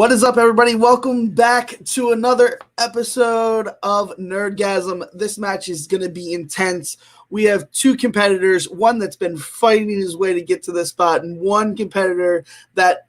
What is up, everybody? Welcome back to another episode of Nerdgasm. This match is going to be intense. We have two competitors, one that's been fighting his way to get to this spot, and one competitor that,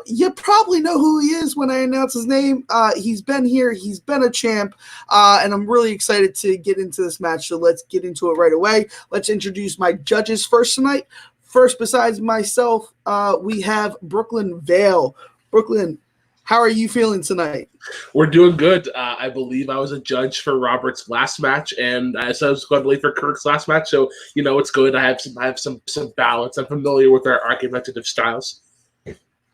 you probably know who he is when I announce his name. He's been here. He's been a champ, and I'm really excited to get into this match, so let's get into it right away. Let's introduce my judges first tonight. First, besides myself, we have Brooklyn Vail. Brooklyn, how are you feeling tonight? We're doing good. I believe I was a judge for Robert's last match, and I was going to believe for Kirk's last match. So it's good. I have some balance. I'm familiar with our argumentative styles.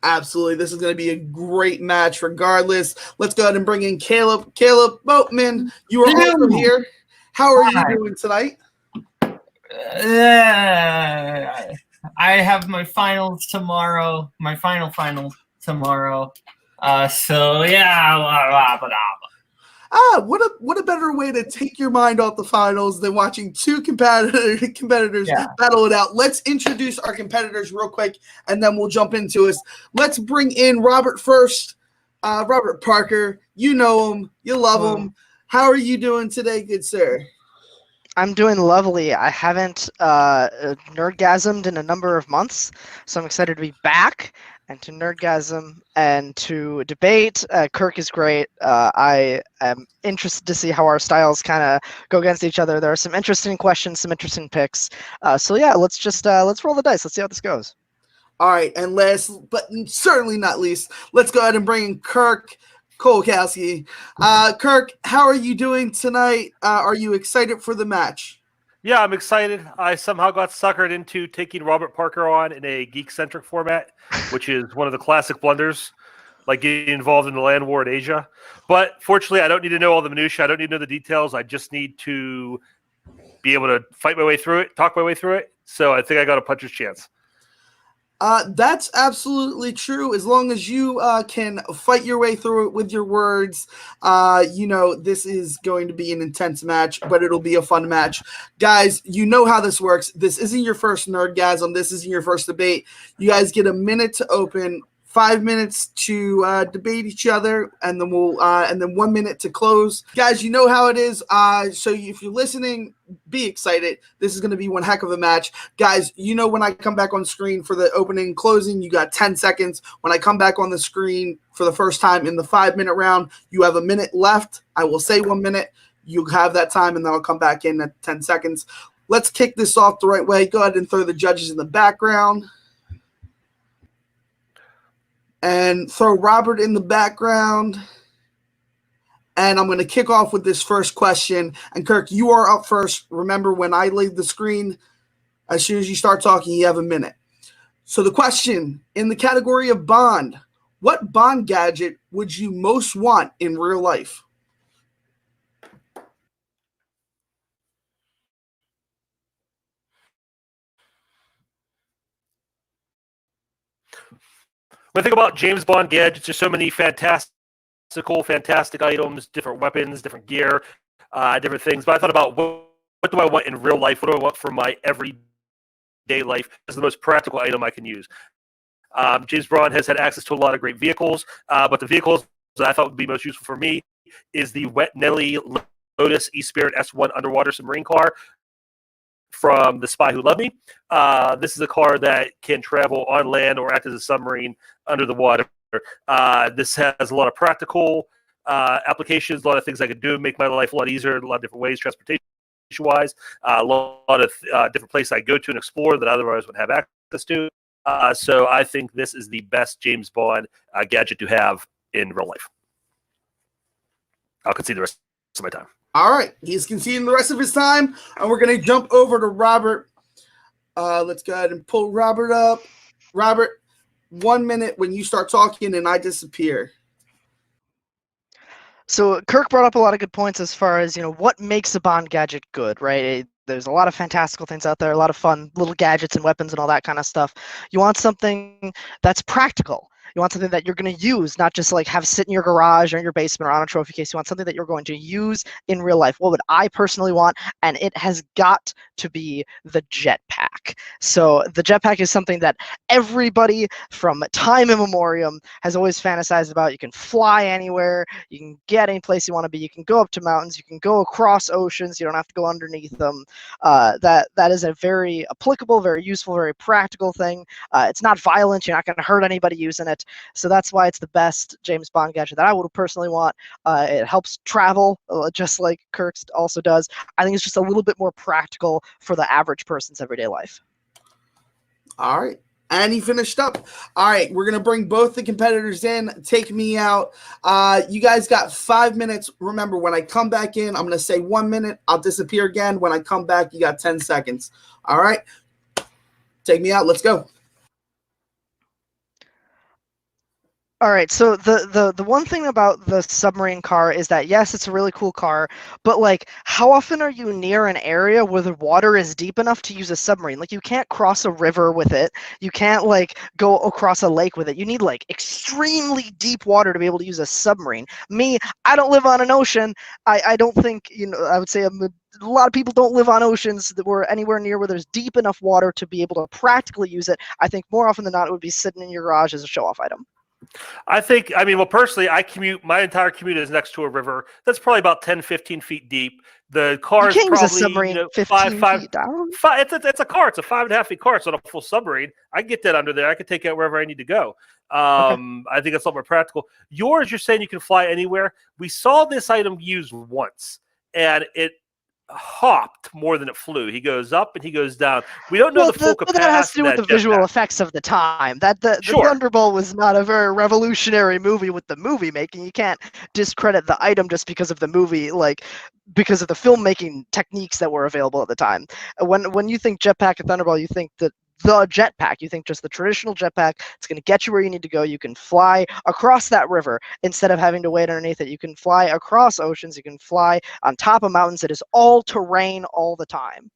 Absolutely, this is going to be a great match, regardless. Let's go ahead and bring in Kaleb. Kaleb Boatman, you are also here. How are you doing tonight? I have my finals tomorrow. My final tomorrow. What a better way to take your mind off the finals than watching two competitors battle it out. Let's introduce our competitors real quick, and then we'll jump into it. Let's bring in Robert first. Robert Parker, you know him, you love him. How are you doing today, good sir? I'm doing lovely. I haven't nerdgasmed in a number of months, so I'm excited to be back and to nerdgasm and to debate. Kirk is great. I am interested to see how our styles kind of go against each other. There are some interesting questions, some interesting picks. Let's roll the dice. Let's see how this goes. All right, and last but certainly not least, let's go ahead and bring in Kirk Kowalkowski. Kirk, how are you doing tonight? Are you excited for the match? Yeah, I'm excited. I somehow got suckered into taking Robert Parker on in a geek-centric format, which is one of the classic blunders, like getting involved in the land war in Asia. But fortunately, I don't need to know all the minutiae. I don't need to know the details. I just need to be able to fight my way through it, talk my way through it. So I think I got a puncher's chance. That's absolutely true. As long as you can fight your way through it with your words, this is going to be an intense match, but it'll be a fun match. Guys, you know how this works. This isn't your first Nerdgasm. This isn't your first debate. You guys get a minute to open, 5 minutes to debate each other, and then and then 1 minute to close. Guys, you know how it is. So if you're listening, be excited. This is going to be one heck of a match. Guys, when I come back on screen for the opening and closing, you got 10 seconds. When I come back on the screen for the first time in the 5-minute round, you have a minute left. I will say 1 minute. You have that time, and then I'll come back in at 10 seconds. Let's kick this off the right way. Go ahead and throw the judges in the background. And throw Robert in the background. And I'm going to kick off with this first question. And Kirk, you are up first. Remember, when I leave the screen, as soon as you start talking, you have a minute. So the question, in the category of Bond, what Bond gadget would you most want in real life? When I think about James Bond gadgets, there's so many fantastic items, different weapons, different gear, different things. But I thought about what do I want in real life? What do I want for my everyday life as the most practical item I can use? James Bond has had access to a lot of great vehicles, but the vehicles that I thought would be most useful for me is the Wet Nelly Lotus E-Spirit S1 underwater submarine car from The Spy Who Loved Me. This is a car that can travel on land or act as a submarine under the water. This has a lot of practical applications, a lot of things I could do, make my life a lot easier in a lot of different ways, transportation-wise, a lot of different places I go to and explore that otherwise would have access to. So I think this is the best James Bond gadget to have in real life. I'll concede the rest of my time. All right, he's conceding the rest of his time, and we're going to jump over to Robert. Let's go ahead and pull Robert up. Robert, 1 minute when you start talking and I disappear. So Kirk brought up a lot of good points as far as, what makes a Bond gadget good, right? There's a lot of fantastical things out there, a lot of fun little gadgets and weapons and all that kind of stuff. You want something that's practical. You want something that you're going to use, not just like have sit in your garage or in your basement or on a trophy case. You want something that you're going to use in real life. What would I personally want? And it has got to be the jetpack. So the jetpack is something that everybody from time immemorial has always fantasized about. You can fly anywhere. You can get any place you want to be. You can go up to mountains. You can go across oceans. You don't have to go underneath them. That is a very applicable, very useful, very practical thing. It's not violent. You're not going to hurt anybody using it. So that's why it's the best James Bond gadget that I would personally want. It helps travel, just like Kirk also does. I think it's just a little bit more practical for the average person's everyday life. All right. And he finished up. All right, we're going to bring both the competitors in. Take me out. You guys got 5 minutes. Remember, when I come back in, I'm going to say 1 minute. I'll disappear again. When I come back, you got 10 seconds. All right? Take me out. Let's go. All right, so the one thing about the submarine car is that, yes, it's a really cool car, but, like, how often are you near an area where the water is deep enough to use a submarine? Like, you can't cross a river with it. You can't, like, go across a lake with it. You need, like, extremely deep water to be able to use a submarine. Me, I don't live on an ocean. I don't think, I would say a lot of people don't live on oceans that were anywhere near where there's deep enough water to be able to practically use it. I think more often than not, it would be sitting in your garage as a show-off item. Well, personally, my entire commute is next to a river that's probably about 10, 15 feet deep. The car is probably, use a submarine 15 feet down. It's a car. It's a 5.5 feet car. It's not a full submarine. I can get that under there. I can take it wherever I need to go. I think that's a lot more practical. Yours, you're saying you can fly anywhere. We saw this item used once, and it hopped more than it flew. He goes up and he goes down. We don't know the full capacity. That has to do with the visual effects of the time. The Thunderbolt was not a very revolutionary movie with the movie making. You can't discredit the item just because of the movie, like because of the filmmaking techniques that were available at the time. When you think jetpack and Thunderbolt, you think that the jetpack. You think just the traditional jetpack. It's going to get you where you need to go. You can fly across that river instead of having to wait underneath it. You can fly across oceans. You can fly on top of mountains. It is all terrain all the time.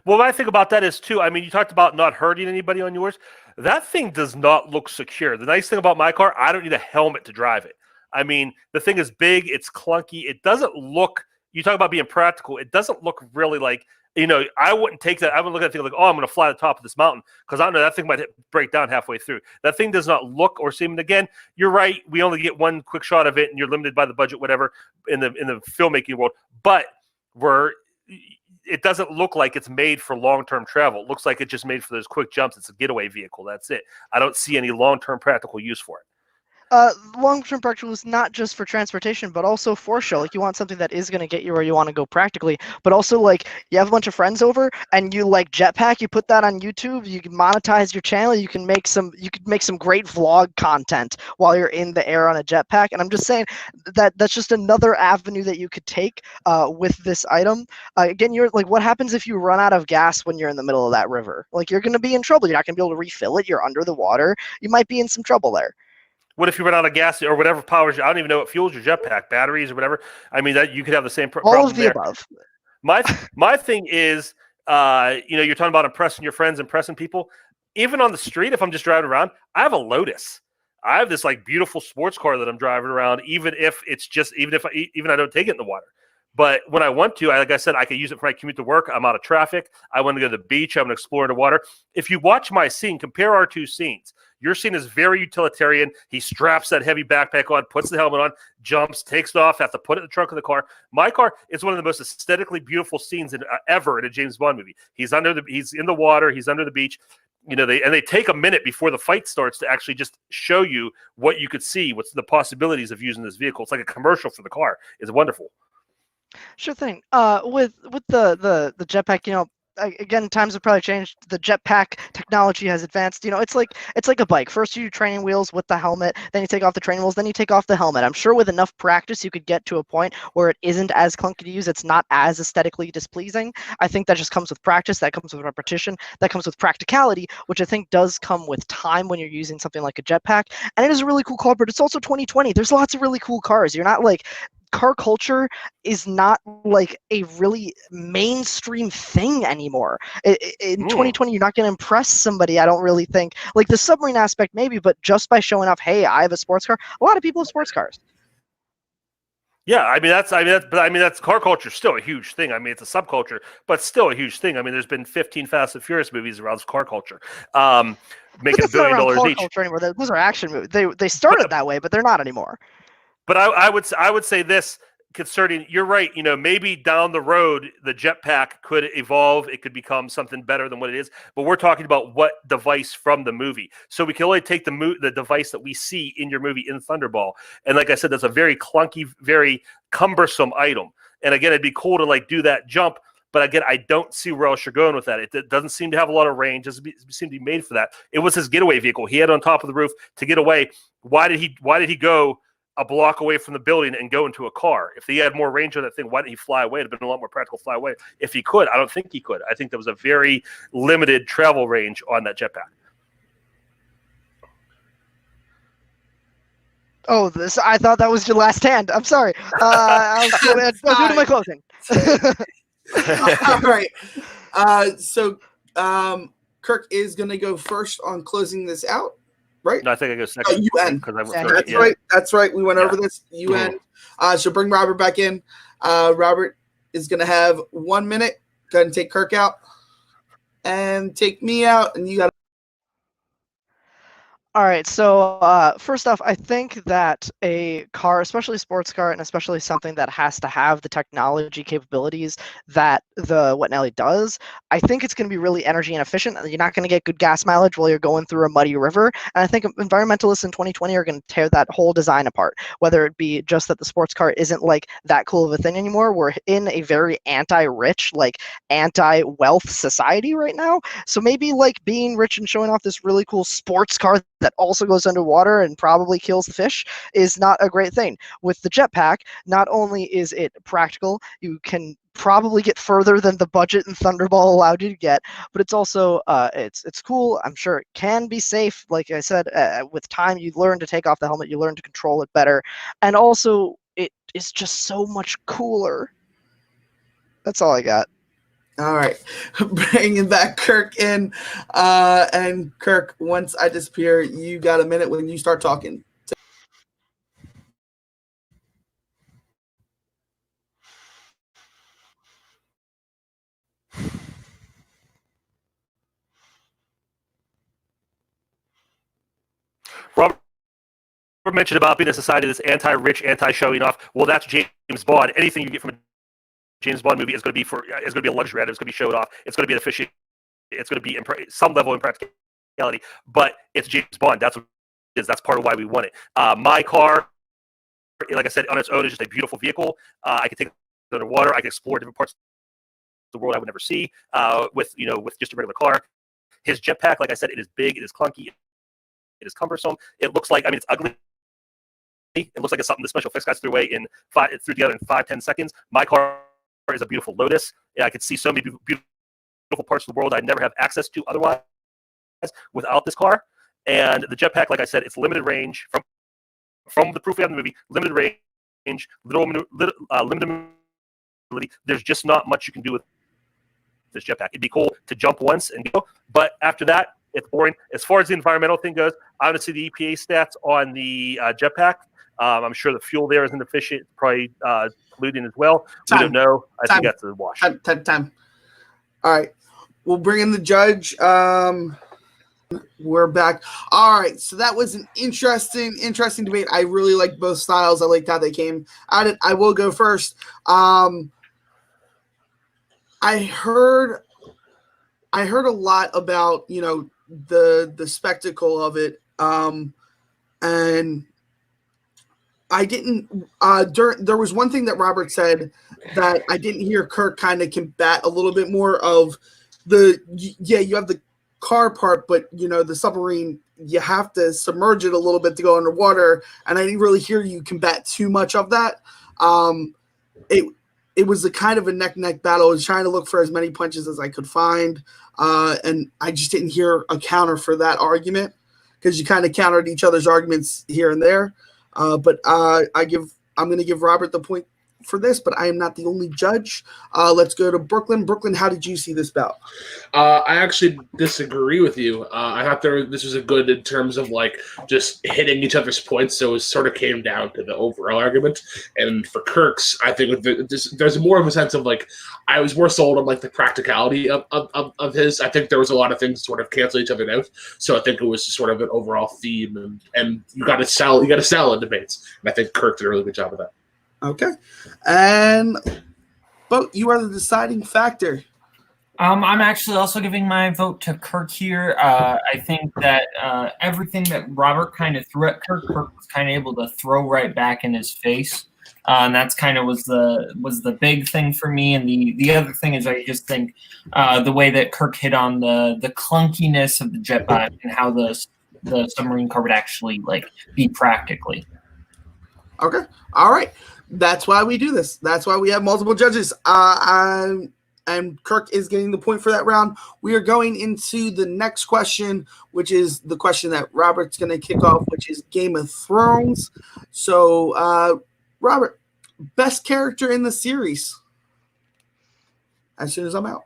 Well, what I think about that is, too, I mean, you talked about not hurting anybody on yours. That thing does not look secure. The nice thing about my car, I don't need a helmet to drive it. I mean, the thing is big. It's clunky. It doesn't look – you talk about being practical. It doesn't look really like – I wouldn't take that. I wouldn't look at that thing like, oh, I'm going to fly to the top of this mountain because I don't know that thing might break down halfway through. That thing does not look or seem. And again, you're right. We only get one quick shot of it, and you're limited by the budget, whatever, in the filmmaking world. But it doesn't look like it's made for long-term travel. It looks like it's just made for those quick jumps. It's a getaway vehicle. That's it. I don't see any long-term practical use for it. Long-term practical is not just for transportation, but also for show. Like, you want something that is going to get you where you want to go practically, but also, like, you have a bunch of friends over and you like jetpack, you put that on YouTube, you can monetize your channel, you could make some great vlog content while you're in the air on a jetpack. And I'm just saying that's just another avenue that you could take with this item. Again, you're like, what happens if you run out of gas when you're in the middle of that river? Like, you're going to be in trouble. You're not going to be able to refill it. You're under the water. You might be in some trouble there. What if you run out of gas or whatever powers you? I don't even know what fuels your jetpack, batteries or whatever. I mean, that you could have the same problem. All of the there. above. My thing is, you're talking about impressing your friends, impressing people. Even on the street, if I'm just driving around, I have a Lotus. I have this like beautiful sports car that I'm driving around, even if I don't take it in the water. But when I want to, like I said, I can use it for my commute to work. I'm out of traffic. I want to go to the beach. I'm going to explore the water. If you watch my scene, compare our two scenes. Your scene is very utilitarian. He straps that heavy backpack on, puts the helmet on, jumps, takes it off, have to put it in the trunk of the car. My car is one of the most aesthetically beautiful scenes ever in a James Bond movie. He's in the water. He's under the beach. They take a minute before the fight starts to actually just show you what you could see, what's the possibilities of using this vehicle. It's like a commercial for the car. It's wonderful. Sure thing. With the jetpack, again, times have probably changed. The jetpack technology has advanced. It's like a bike. First you do training wheels with the helmet, then you take off the training wheels, then you take off the helmet. I'm sure with enough practice you could get to a point where it isn't as clunky to use. It's not as aesthetically displeasing. I think that just comes with practice. That comes with repetition. That comes with practicality, which I think does come with time when you're using something like a jetpack. And it is a really cool car, but it's also 2020. There's lots of really cool cars. You're not like car culture is not like a really mainstream thing anymore. In 2020, you're not going to impress somebody. I don't really think, like the submarine aspect maybe, but just by showing off, hey, I have a sports car. A lot of people have sports cars. Yeah, that's car culture is still a huge thing. I mean, it's a subculture, but still a huge thing. I mean, there's been 15 Fast and Furious movies around car culture, making $1 billion each. Culture anymore. Those are action movies. They started that way, but they're not anymore. But I would say this concerning, you're right. You know, maybe down the road the jetpack could evolve. It could become something better than what it is. But we're talking about what device from the movie. So we can only take the device that we see in your movie in Thunderball. And like I said, that's a very clunky, very cumbersome item. And again, it'd be cool to like do that jump. But again, I don't see where else you're going with that. It doesn't seem to have a lot of range. It doesn't seem to be made for that. It was his getaway vehicle. He had it on top of the roof to get away. Why did he go a block away from the building and go into a car? If he had more range on that thing, why didn't he fly away? It'd have been a lot more practical to fly away. If he could, I don't think he could. I think there was a very limited travel range on that jetpack. Oh, I thought that was your last hand. I'm sorry. I'll do it in my closing. All right. So Kirk is going to go first on closing this out. Right? No, I think I go second. You end. That's right. That's right. We went over this. You end. So bring Robert back in. Robert is going to have 1 minute. Go ahead and take Kirk out. And take me out. And you got. All right, so first off, I think that a car, especially a sports car, and especially something that has to have the technology capabilities that the Wet Nelly does, I think it's going to be really energy inefficient. You're not going to get good gas mileage while you're going through a muddy river. And I think environmentalists in 2020 are going to tear that whole design apart, whether it be just that the sports car isn't like that cool of a thing anymore. We're in a very anti-rich, like anti-wealth society right now. So maybe like being rich and showing off this really cool sports car that also goes underwater and probably kills the fish is not a great thing. With the jetpack, not only is it practical, you can probably get further than the budget and Thunderball allowed you to get, but it's also it's cool. I'm sure it can be safe. Like I said, with time you learn to take off the helmet, you learn to control it better, and also it is just so much cooler. That's all I got. All right, bringing back Kirk in, and Kirk, once I disappear, you got a minute when you start talking. Robert mentioned about being a society that's anti-rich, anti-showing off. Well, that's James Bond. Anything you get from a James Bond movie is going to be a luxury item. It's going to be showed off. It's going to be an efficient. It's going to be some level of impracticality, but it's James Bond. That's what it is. That's part of why we want it. My car, like I said, on its own is just a beautiful vehicle. I can take it underwater. I can explore different parts of the world I would never see with just a regular car. His jetpack, like I said, it is big. It is clunky. It is cumbersome. It looks like, it's ugly. It looks like it's something the special effects guys threw together in 5-10 seconds. My car is a beautiful Lotus. Yeah, I could see so many beautiful parts of the world I'd never have access to otherwise without this car. And the jetpack, like I said, it's limited range from the proof we have in the movie. Limited range, limited mobility. There's just not much you can do with this jetpack. It'd be cool to jump once and go, but after that, it's boring. As far as the environmental thing goes, I want to see the EPA stats on the jetpack. I'm sure the fuel there isn't efficient, probably polluting as well. We don't know. I think that's a wash. Time. All right. We'll bring in the judge. We're back. All right. So that was an interesting debate. I really liked both styles. I liked how they came at it. I will go first. I heard a lot about, the spectacle of it. And I didn't there was one thing that Robert said that I didn't hear Kirk kind of combat a little bit more of you have the car part, but the submarine, you have to submerge it a little bit to go underwater, and I didn't really hear you combat too much of that. It was a kind of a neck battle. I was trying to look for as many punches as I could find, and I just didn't hear a counter for that argument, because you kind of countered each other's arguments here and there. But I give I'm going to give Robert the point for this, but I am not the only judge. Let's go to Brooklyn. Brooklyn, how did you see this bout? I actually disagree with you. I thought this was a good in terms of like just hitting each other's points, so it sort of came down to the overall argument. And for Kirk's, I think there's more of a sense of like I was more sold on like the practicality of his. I think there was a lot of things sort of cancel each other out. So I think it was sort of an overall theme, and you got to sell in debates. And I think Kirk did a really good job of that. Okay. And Boat, you are the deciding factor. I'm actually also giving my vote to Kirk here. I think that everything that Robert kind of threw at Kirk was kind of able to throw right back in his face. And that's kind of was the big thing for me. And the other thing is I just think the way that Kirk hit on the clunkiness of the jetpack and how the submarine car would actually like be practically. Okay. All right. That's why we do this. That's why we have multiple judges. And Kirk is getting the point for that round. We are going into the next question, which is the question that Robert's going to kick off, which is Game of Thrones. So, Robert, best character in the series? As soon as I'm out.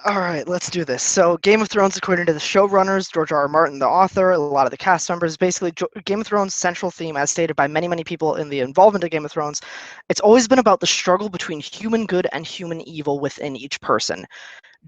All right, let's do this. So Game of Thrones, according to the showrunners, George R. R. Martin, the author, a lot of the cast members, basically Game of Thrones' central theme, as stated by many, many people in the involvement of Game of Thrones, it's always been about the struggle between human good and human evil within each person.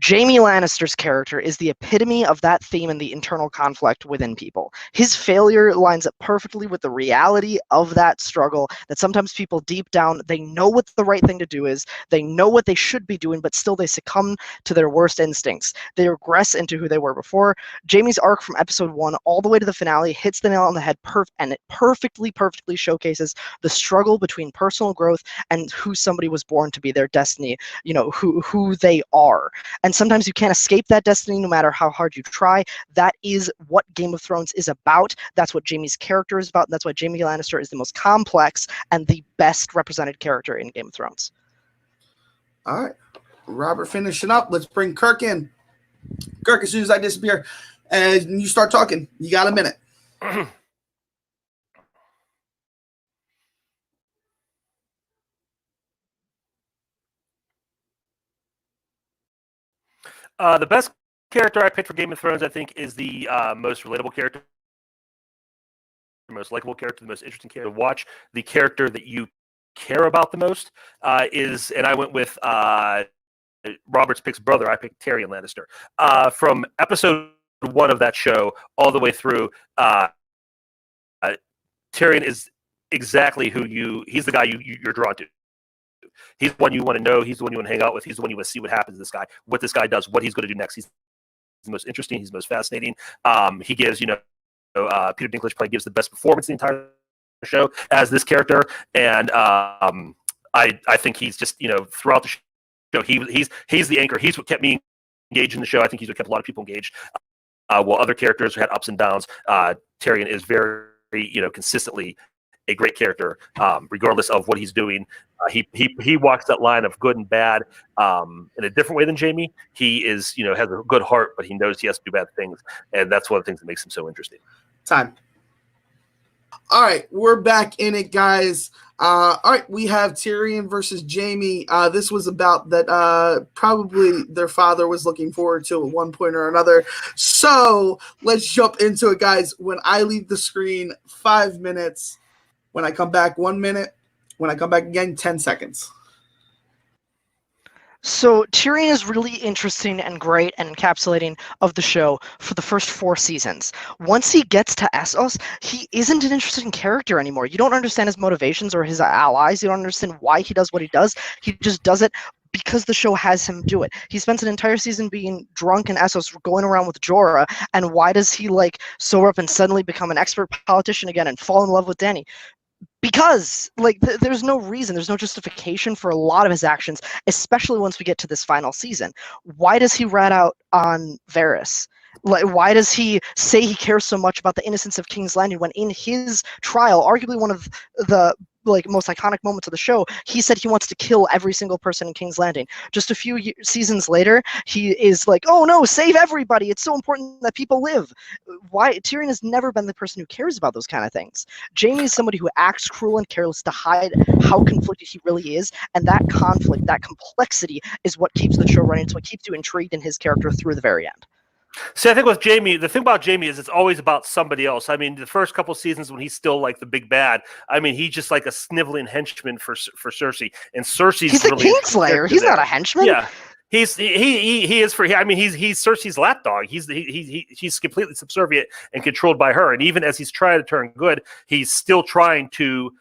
Jaime Lannister's character is the epitome of that theme and the internal conflict within people. His failure lines up perfectly with the reality of that struggle, that sometimes people deep down, they know what the right thing to do is, they know what they should be doing, but still they succumb to their worst instincts. They regress into who they were before. Jaime's arc from episode 1 all the way to the finale hits the nail on the head, and it perfectly showcases the struggle between personal growth and who somebody was born to be, their destiny, who they are. And sometimes you can't escape that destiny no matter how hard you try. That is what Game of Thrones is about. That's what Jaime's character is about. And that's why Jaime Lannister is the most complex and the best represented character in Game of Thrones. All right. Robert finishing up. Let's bring Kirk in. Kirk, as soon as I disappear and you start talking, you got a minute. The best character I picked for Game of Thrones, I think, is the most relatable character, the most likable character, the most interesting character to watch. The character that you care about the most is, and I went with Robert's pick's brother. I picked Tyrion Lannister. From episode 1 of that show all the way through, Tyrion is exactly he's the guy you're drawn to. He's the one you want to know. He's the one you want to hang out with. He's the one you want to see what happens to this guy, what this guy does, what he's going to do next. He's the most interesting. He's the most fascinating. He gives, Peter Dinklage probably gives the best performance in the entire show as this character. And I think he's just, throughout the show, he's the anchor. He's what kept me engaged in the show. I think he's what kept a lot of people engaged. While other characters had ups and downs, Tyrion is very, consistently a great character, regardless of what he's doing. He walks that line of good and bad in a different way than Jaime. He is, has a good heart, but he knows he has to do bad things, and that's one of the things that makes him so interesting. Time. All right, we're back in it, guys. All right, we have Tyrion versus Jaime. This was about that probably their father was looking forward to at one point or another. So let's jump into it, guys. When I leave the screen, 5 minutes. When I come back, 1 minute. When I come back again, 10 seconds. So Tyrion is really interesting and great and encapsulating of the show for the first 4 seasons. Once he gets to Essos, he isn't an interesting character anymore. You don't understand his motivations or his allies. You don't understand why he does what he does. He just does it because the show has him do it. He spends an entire season being drunk in Essos, going around with Jorah, and why does he sober up and suddenly become an expert politician again and fall in love with Dany? Because there's no reason, there's no justification for a lot of his actions, especially once we get to this final season. Why does he rat out on Varys? Why does he say he cares so much about the innocence of King's Landing when in his trial, arguably one of the most iconic moments of the show, he said he wants to kill every single person in King's Landing. Just a few seasons later, he is like, oh no, save everybody, it's so important that people live. Why? Tyrion has never been the person who cares about those kind of things. Jaime is somebody who acts cruel and careless to hide how conflicted he really is, and that conflict, that complexity is what keeps the show running. It's what keeps you intrigued in his character through the very end. See, I think with Jaime, the thing about Jaime is it's always about somebody else. I mean, the first couple seasons when he's still like the big bad, I mean, he's just like a sniveling henchman for Cersei, and Cersei's he's really a Kingslayer. He's not a henchman. Yeah, he is for. I mean, he's Cersei's lapdog. He's completely subservient and controlled by her. And even as he's trying to turn good, he's still trying to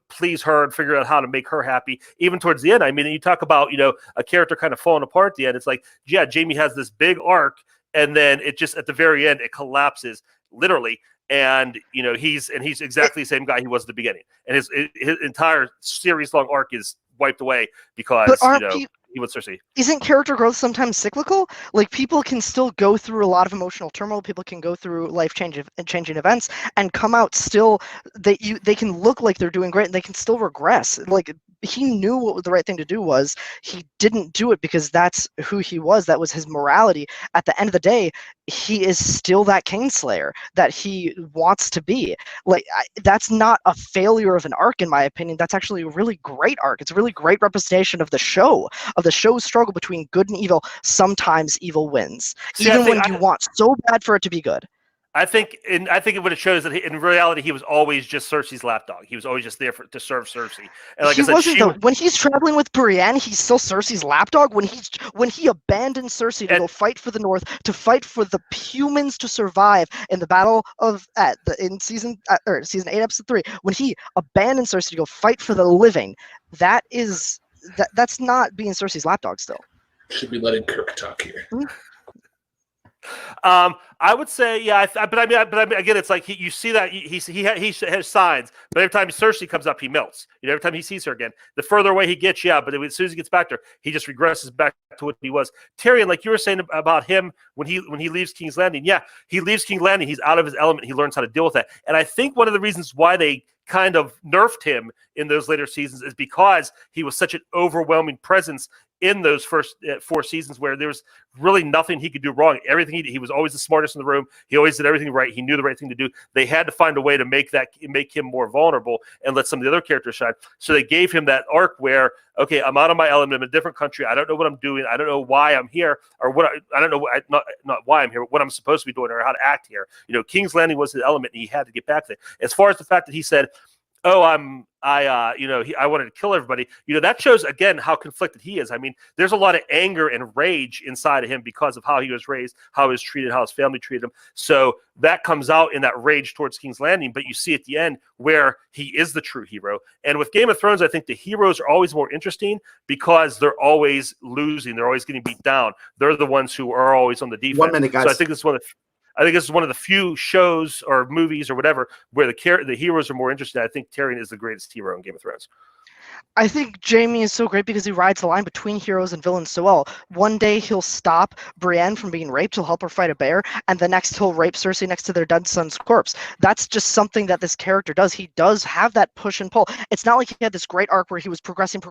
please her and figure out how to make her happy. Even towards the end, I mean, you talk about a character kind of falling apart at the end. It's like, yeah, Jaime has this big arc. And then it just at the very end it collapses literally, and he's exactly the same guy he was at the beginning, and his entire series long arc is wiped away because he was Cersei. Isn't character growth sometimes cyclical? Like, people can still go through a lot of emotional turmoil. People can go through changing events and come out still. They can look like they're doing great, and they can still regress. Like, he knew what the right thing to do was. He didn't do it because that's who he was. That was his morality. At the end of the day, he is still that Kingslayer that he wants to be. Like, that's not a failure of an arc, in my opinion. That's actually a really great arc. It's a really great representation of the show, of the show's struggle between good and evil. Sometimes evil wins, even when you want so bad for it to be good. I think what it shows that in reality he was always just Cersei's lapdog. He was always just there to serve Cersei. And like he I said, wasn't when he's traveling with Brienne, he's still Cersei's lapdog. When he abandoned Cersei to go fight for the North, to fight for the humans to survive in the battle in season 8, episode 3, when he abandoned Cersei to go fight for the living, that's not being Cersei's lapdog still. Should be letting Kirk talk here. Mm-hmm. I would say, yeah, but I mean, again, it's like you see that he has signs, but every time Cersei comes up, he melts. Every time he sees her again, the further away he gets, yeah, but as soon as he gets back there, he just regresses back to what he was. Tyrion, like you were saying about him when he leaves King's Landing, yeah, he leaves King's Landing, he's out of his element, he learns how to deal with that, and I think one of the reasons why they kind of nerfed him in those later seasons is because he was such an overwhelming presence in those first 4 seasons where there was really nothing he could do wrong. Everything he was always the smartest in the room. He always did everything right. He knew the right thing to do. They had to find a way to make him more vulnerable and let some of the other characters shine. So they gave him that arc where, okay, I'm out of my element. I'm in a different country. I don't know what I'm doing. I don't know why I'm here, or what I don't know. Not why I'm here, but what I'm supposed to be doing or how to act here. King's Landing was his element, and he had to get back there. As far as the fact that he said, "Oh, I wanted to kill everybody," that shows again how conflicted he is. I mean, there's a lot of anger and rage inside of him because of how he was raised, how he was treated, how his family treated him. So that comes out in that rage towards King's Landing. But you see at the end where he is the true hero. And with Game of Thrones, I think the heroes are always more interesting because they're always losing. They're always getting beat down. They're the ones who are always on the defense. 1 minute, guys. So I think this is one of the few shows or movies or whatever where the heroes are more interesting. I think Tyrion is the greatest hero in Game of Thrones. I think Jaime is so great because he rides the line between heroes and villains so well. One day he'll stop Brienne from being raped, he'll help her fight a bear, and the next he'll rape Cersei next to their dead son's corpse. That's just something that this character does. He does have that push and pull. It's not like he had this great arc where he was progressing.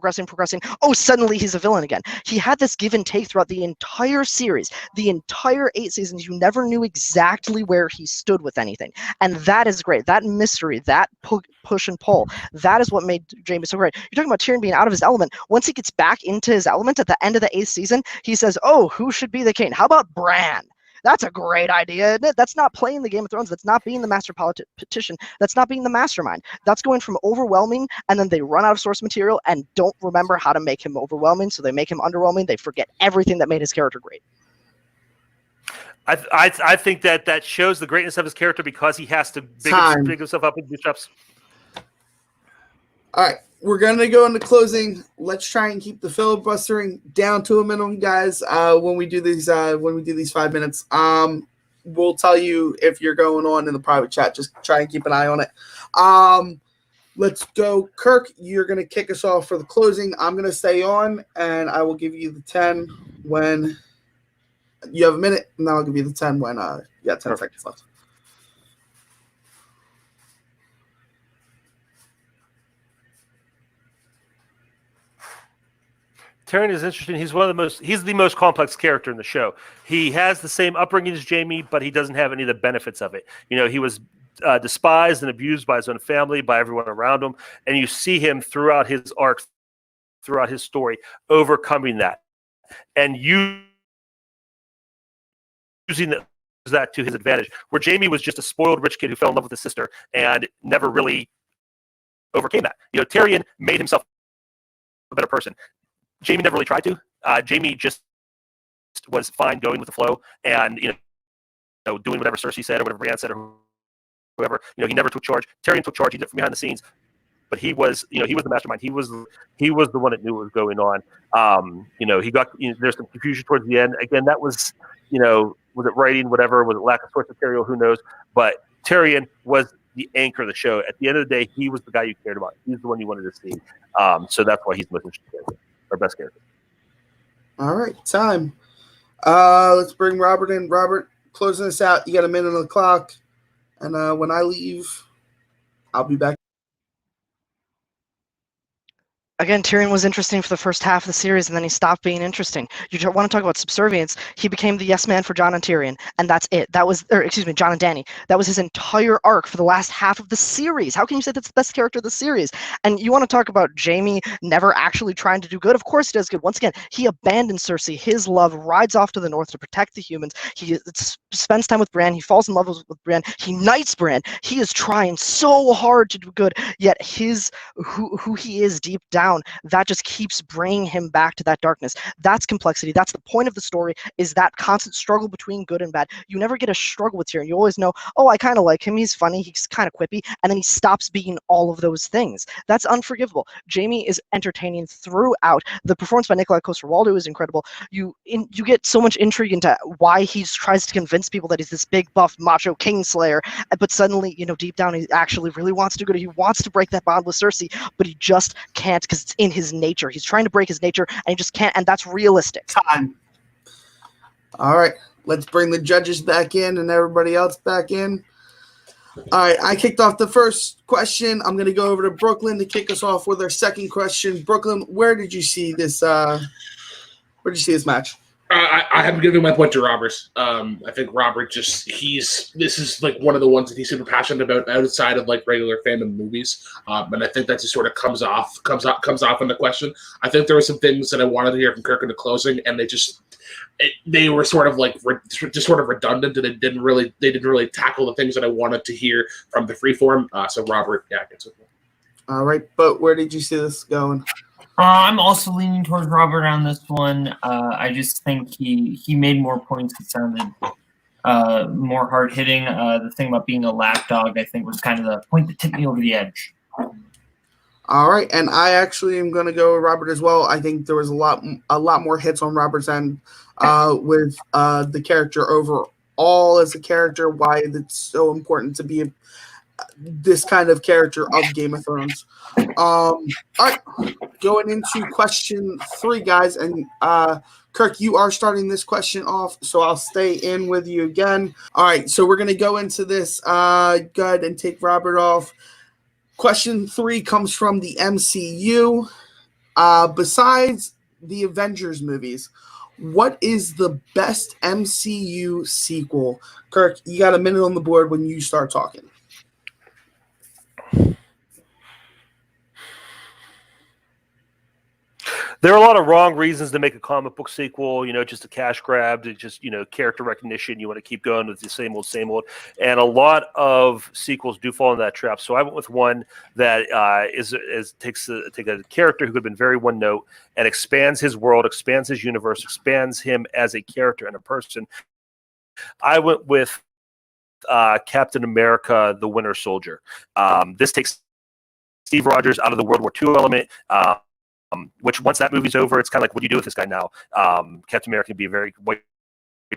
Oh, suddenly he's a villain again. He had this give and take throughout the entire series, the entire 8 seasons. You never knew exactly where he stood with anything. And that is great. That mystery, that push and pull, that is what made Jaime so great. You're talking about Tyrion being out of his element. Once he gets back into his element at the end of the 8th season, he says, oh, who should be the king? How about Bran? That's a great idea, isn't it? That's not playing the Game of Thrones. That's not being the master politician. That's not being the mastermind. That's going from overwhelming, and then they run out of source material and don't remember how to make him overwhelming, so they make him underwhelming. They forget everything that made his character great. I think that shows the greatness of his character because he has to big himself up in push-ups. All right, we're going to go into closing. Let's try and keep the filibustering down to a minimum, guys. When we do these 5 minutes, we'll tell you if you're going on in the private chat. Just try and keep an eye on it. Let's go, Kirk. You're going to kick us off for the closing. I'm going to stay on, and I will give you the 10 when you have a minute, and then I'll give you the 10 when you got 10 seconds left. Tyrion is interesting. He's the most complex character in the show. He has the same upbringing as Jaime, but he doesn't have any of the benefits of it. He was despised and abused by his own family, by everyone around him, and you see him throughout his arc, throughout his story, overcoming that and using that to his advantage. Where Jaime was just a spoiled rich kid who fell in love with his sister and never really overcame that. Tyrion made himself a better person. Jaime never really tried to. Jaime just was fine going with the flow and doing whatever Cersei said or whatever Brienne said or whoever. He never took charge. Tyrion took charge. He did it from behind the scenes, but he was the mastermind. He was the one that knew what was going on. He got there's some confusion towards the end. Again, that was was it writing, whatever, was it lack of source material, who knows? But Tyrion was the anchor of the show. At the end of the day, he was the guy you cared about. He's the one you wanted to see. So that's why he's the most interesting character, our best character. All right, time. Let's bring Robert in. Robert, closing this out. You got a minute on the clock. And when I leave, I'll be back. Again, Tyrion was interesting for the first half of the series, and then he stopped being interesting. You want to talk about subservience? He became the yes man for Jon and Tyrion, and that's it. Jon and Dany. That was his entire arc for the last half of the series. How can you say that's the best character of the series? And you want to talk about Jaime never actually trying to do good? Of course he does good. Once again, he abandons Cersei. His love rides off to the north to protect the humans. He spends time with Bran. He falls in love with Bran. He knights Bran. He is trying so hard to do good, yet who he is deep down, that just keeps bringing him back to that darkness. That's complexity. That's the point of the story, is that constant struggle between good and bad. You never get a struggle with Tyrion. You always know, oh, I kind of like him. He's funny. He's kind of quippy. And then he stops being all of those things. That's unforgivable. Jaime is entertaining throughout. The performance by Nikolai Coster-Waldau is incredible. You get so much intrigue into why he tries to convince people that he's this big, buff, macho kingslayer. But suddenly, deep down, he actually really wants to go. He wants to break that bond with Cersei, but he just can't because it's in his nature. He's trying to break his nature, and he just can't, and that's realistic. Time. All right, let's bring the judges back in and everybody else back in. All right, I kicked off the first question. I'm going to go over to Brooklyn to kick us off with our second question. Brooklyn, where did you see this? Where did you see this match? I have given my point to Robert. I think Robert this is like one of the ones that he's super passionate about outside of like regular fandom movies. And I think that just sort of comes off in the question. I think there were some things that I wanted to hear from Kirk in the closing, and they were sort of like just sort of redundant, and they didn't really tackle the things that I wanted to hear from the freeform. So Robert, gets with me. All right, but where did you see this going? I'm also leaning towards Robert on this one. I just think he made more points that sounded more hard hitting. The thing about being a lapdog, I think, was kind of the point that tipped me over the edge. All right, and I actually am going to go with Robert as well. I think there was a lot more hits on Robert's end with the character overall as a character. Why it's so important to be this kind of character of Game of Thrones. All right, going into question 3, guys, and Kirk, you are starting this question off, so I'll stay in with you again. All right, so we're going to go into this. Go ahead and take Robert off. Question 3 comes from the MCU. Besides the Avengers movies, what is the best MCU sequel? Kirk, you got a minute on the board when you start talking. There are a lot of wrong reasons to make a comic book sequel, just a cash grab, to just, character recognition. You want to keep going with the same old. And a lot of sequels do fall in that trap. So I went with one that takes a character who could have been very one note and expands his world, expands his universe, expands him as a character and a person. I went with Captain America, the Winter Soldier. This takes Steve Rogers out of the World War II element. Which once that movie's over, it's kind of like, what do you do with this guy now? Captain America can be a very white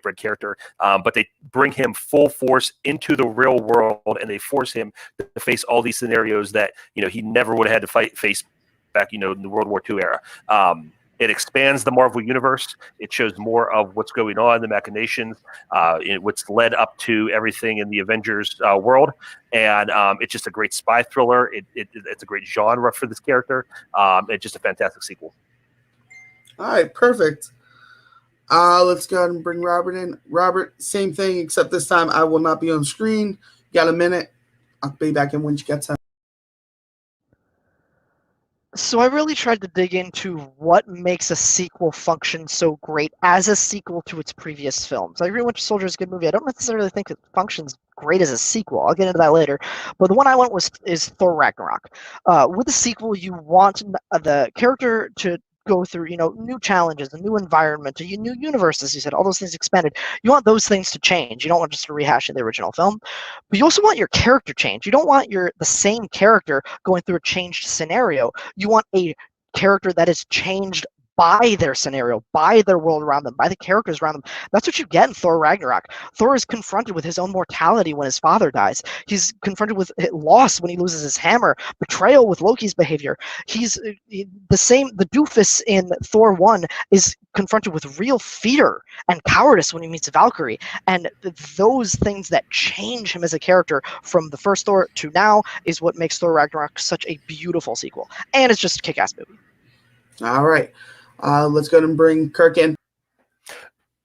bread character, but they bring him full force into the real world, and they force him to face all these scenarios that he never would have had to face back in the World War II era. It expands the Marvel universe. It shows more of what's going on, the machinations, what's led up to everything in the Avengers world. And it's just a great spy thriller. It's a great genre for this character. It's just a fantastic sequel. All right, perfect. Let's go ahead and bring Robert in. Robert, same thing, except this time I will not be on screen. You got a minute. I'll be back in when you get time. So I really tried to dig into what makes a sequel function so great as a sequel to its previous films. I agree Winter Soldier is a good movie. I don't necessarily think it functions great as a sequel. I'll get into that later. But the one I went with is Thor Ragnarok. With a sequel, you want the character to go through, new challenges, a new environment, a new universe, as you said, all those things expanded. You want those things to change. You don't want just to rehash the original film, but you also want your character change. You don't want the same character going through a changed scenario. You want a character that is changed by their scenario, by their world around them, by the characters around them. That's what you get in Thor Ragnarok. Thor is confronted with his own mortality when his father dies. He's confronted with loss when he loses his hammer, betrayal with Loki's behavior. He's the same. The doofus in Thor 1 is confronted with real fear and cowardice when he meets Valkyrie. And those things that change him as a character from the first Thor to now is what makes Thor Ragnarok such a beautiful sequel. And it's just a kick-ass movie. All right. Let's go ahead and bring Kirk in.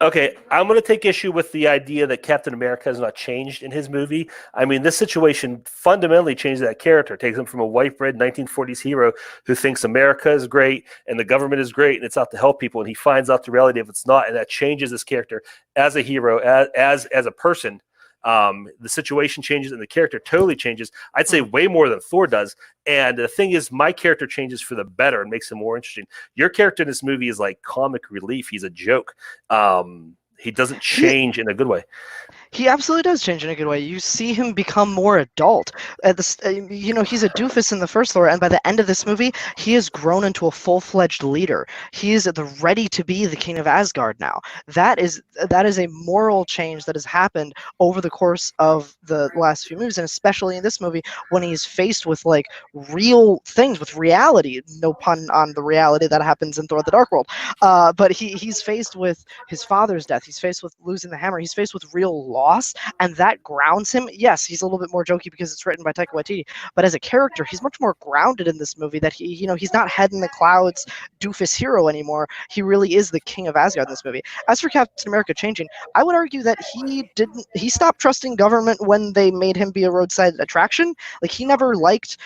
Okay, I'm going to take issue with the idea that Captain America has not changed in his movie. I mean, this situation fundamentally changes that character. It takes him from a white-bread 1940s hero who thinks America is great and the government is great and it's out to help people, and he finds out the reality of it's not, and that changes his character as a hero, as a person. The situation changes and the character totally changes. I'd say way more than Thor does. And the thing is, my character changes for the better and makes him more interesting. Your character in this movie is like comic relief. He's a joke. He doesn't change in a good way. He absolutely does change in a good way. You see him become more adult. He's a doofus in the first Thor, and by the end of this movie, he has grown into a full-fledged leader. He is ready to be the king of Asgard now. That is a moral change that has happened over the course of the last few movies, and especially in this movie when he's faced with like real things, with reality. No pun on the reality that happens in Thor: The Dark World. But he's faced with his father's death. He's faced with losing the hammer. He's faced with real loss, and that grounds him. Yes, he's a little bit more jokey because it's written by Taika Waititi, but as a character, he's much more grounded in this movie. That he's not head in the clouds, doofus hero anymore. He really is the king of Asgard in this movie. As for Captain America changing, I would argue that he stopped trusting government when they made him be a roadside attraction. Like, he never liked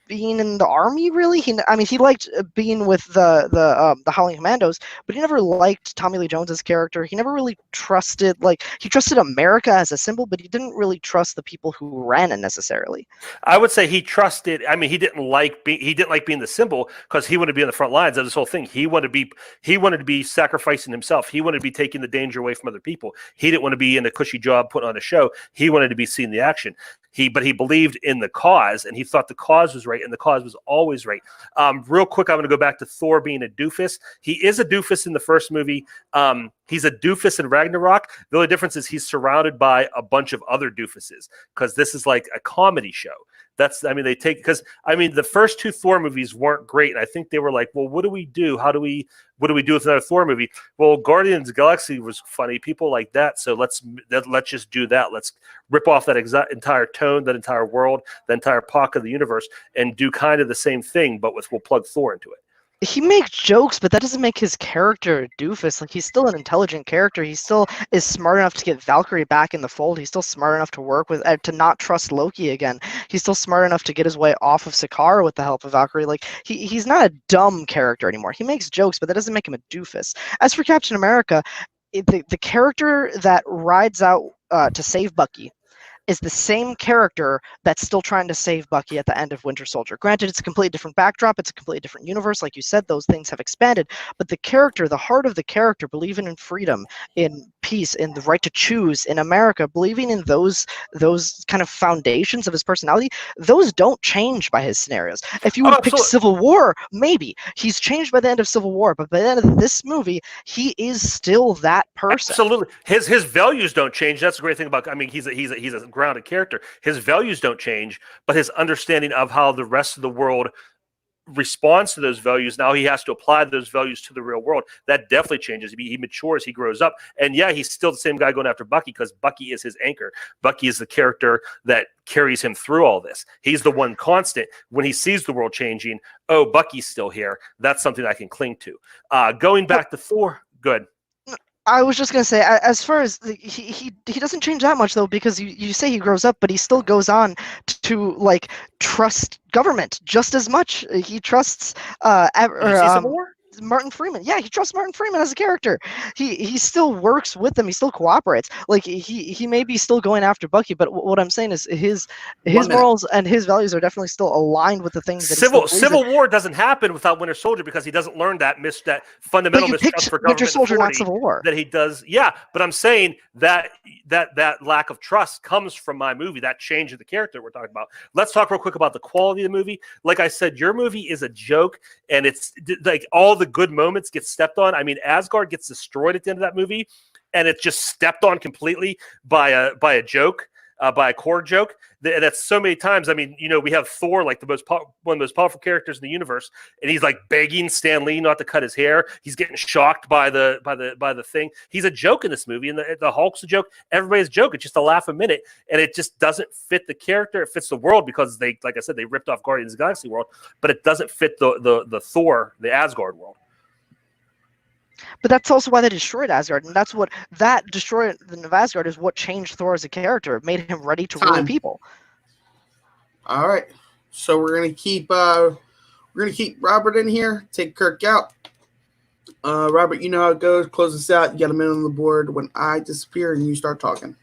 being in the army, really. He liked being with the Howling Commandos, but he never liked Tommy Lee Jones's character. He never really trusted, he trusted America as a symbol, but he didn't really trust the people who ran it necessarily. I would say he trusted. I mean, he didn't like being the symbol because he wanted to be on the front lines of this whole thing. He wanted to be sacrificing himself. He wanted to be taking the danger away from other people. He didn't want to be in a cushy job putting on a show. He wanted to be seeing the action. But he believed in the cause, and he thought the cause was right, and the cause was always right. Real quick, I'm going to go back to Thor being a doofus. He is a doofus in the first movie. He's a doofus in Ragnarok. The only difference is he's surrounded by a bunch of other doofuses because this is like a comedy show. The first two Thor movies weren't great, and I think they were like, well, what do we do? What do we do with another Thor movie? Well, Guardians of the Galaxy was funny, people like that, so let's just do that. Let's rip off that entire tone, that entire world, the entire pocket of the universe, and do kind of the same thing, but we'll plug Thor into it. He makes jokes, but that doesn't make his character a doofus. Like, he's still an intelligent character. He still is smart enough to get Valkyrie back in the fold. He's still smart enough to work with, to not trust Loki again. He's still smart enough to get his way off of Sakaar with the help of Valkyrie. Like, he's not a dumb character anymore. He makes jokes, but that doesn't make him a doofus. As for Captain America, the character that rides out to save Bucky is the same character that's still trying to save Bucky at the end of Winter Soldier. Granted, it's a completely different backdrop, it's a completely different universe. Like you said, those things have expanded, but the character, the heart of the character, believing in freedom, in peace, in the right to choose, in America, believing in those kind of foundations of his personality, those don't change by his scenarios. If you would pick Civil War, maybe. He's changed by the end of Civil War, but by the end of this movie, he is still that person. Absolutely. His values don't change. That's the great thing about, he's a grounded character. His values don't change, but his understanding of how the rest of the world responds to those values, now he has to apply those values to the real world. That definitely changes. He matures, he grows up. And yeah, he's still the same guy going after Bucky because Bucky is his anchor. Bucky is the character that carries him through all this. He's the one constant. When he sees the world changing, oh, Bucky's still here. That's something I can cling to. Going back to Thor, good. I was just gonna say, as far as he doesn't change that much though, because you say he grows up, but he still goes on to like trust government just as much. He trusts Martin Freeman. Yeah, he trusts Martin Freeman as a character. He still works with them. He still cooperates. Like he may be still going after Bucky, but what I'm saying is his morals and his values are definitely still aligned with the things that Civil War doesn't happen without Winter Soldier because he doesn't learn that fundamental mistrust for government Winter Soldier, not Civil War. That he does. Yeah, but I'm saying that lack of trust comes from my movie. That change of the character we're talking about. Let's talk real quick about the quality of the movie. Like I said, your movie is a joke, and it's like all the good moments get stepped on. I mean, Asgard gets destroyed at the end of that movie, and it's just stepped on completely by a joke, by a core joke. That's so many times. I mean, we have Thor, like one of the most powerful characters in the universe, and he's like begging Stan Lee not to cut his hair. He's getting shocked by the thing. He's a joke in this movie, and the Hulk's a joke. Everybody's a joke. It's just a laugh a minute, and it just doesn't fit the character. It fits the world because they, like I said, they ripped off Guardians of the Galaxy world, but it doesn't fit the Thor, the Asgard world. But that's also why they destroyed Asgard, and that's what that destroying of Asgard is what changed Thor as a character. It made him ready to rule people. All right, so we're gonna keep Robert in here. Take Kirk out. Robert, you know how it goes. Close this out. You got a minute on the board when I disappear and you start talking.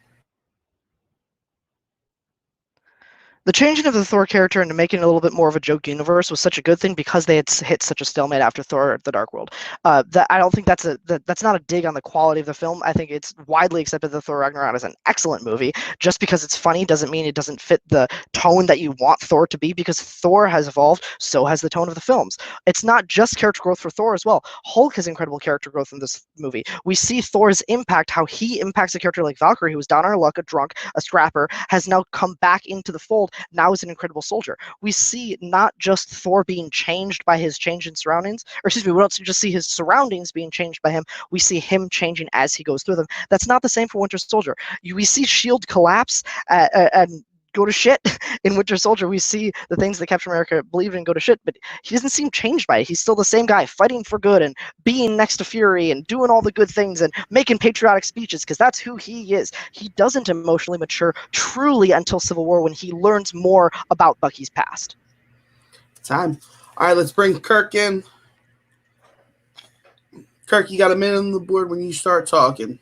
The changing of the Thor character into making it a little bit more of a joke universe was such a good thing because they had hit such a stalemate after Thor: The Dark World. That I don't think that's not a dig on the quality of the film. I think it's widely accepted that Thor Ragnarok is an excellent movie. Just because it's funny doesn't mean it doesn't fit the tone that you want Thor to be, because Thor has evolved, so has the tone of the films. It's not just character growth for Thor as well. Hulk has incredible character growth in this movie. We see Thor's impact, how he impacts a character like Valkyrie, who was down on her luck, a drunk, a scrapper, has now come back into the fold, now is an incredible soldier. We see not just Thor being changed by his change in surroundings, or excuse me, we don't just see his surroundings being changed by him, we see him changing as he goes through them. That's not the same for Winter Soldier. We see S.H.I.E.L.D. collapse and go to shit in Winter Soldier. We see the things that Captain America believed in go to shit, but he doesn't seem changed by it. He's still the same guy fighting for good and being next to Fury and doing all the good things and making patriotic speeches, because that's who he is. He doesn't emotionally mature truly until Civil War, when he learns more about Bucky's past. Time. All right, let's bring Kirk in. Kirk, you got a minute on the board when you start talking.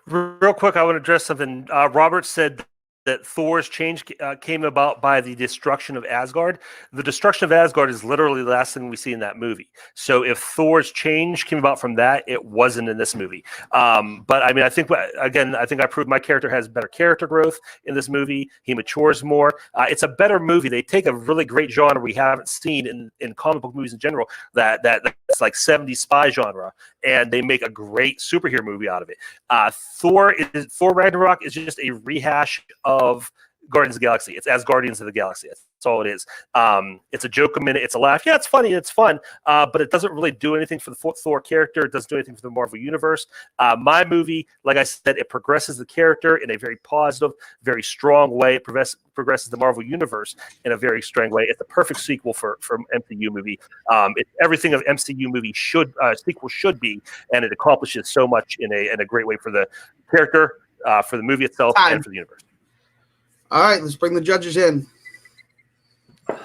Real quick, I want to address something. Robert said that Thor's change came about by the destruction of Asgard. The destruction of Asgard is literally the last thing we see in that movie. So if Thor's change came about from that, it wasn't in this movie. But I mean, I think I proved my character has better character growth in this movie. He matures more. It's a better movie. They take a really great genre we haven't seen in comic book movies in general, that's like 70s spy genre, and they make a great superhero movie out of it. Thor Ragnarok is just a rehash of Guardians of the Galaxy. It's as Guardians of the Galaxy. That's all it is. It's a joke a minute. It's a laugh. Yeah, it's funny. It's fun. But it doesn't really do anything for the Thor character. It doesn't do anything for the Marvel Universe. My movie, like I said, it progresses the character in a very positive, very strong way. It progresses the Marvel Universe in a very strong way. It's a perfect sequel for MCU movie. It's everything an MCU movie sequel should be, and it accomplishes so much in a great way for the character, for the movie itself, and for the universe. All right, let's bring the judges in. All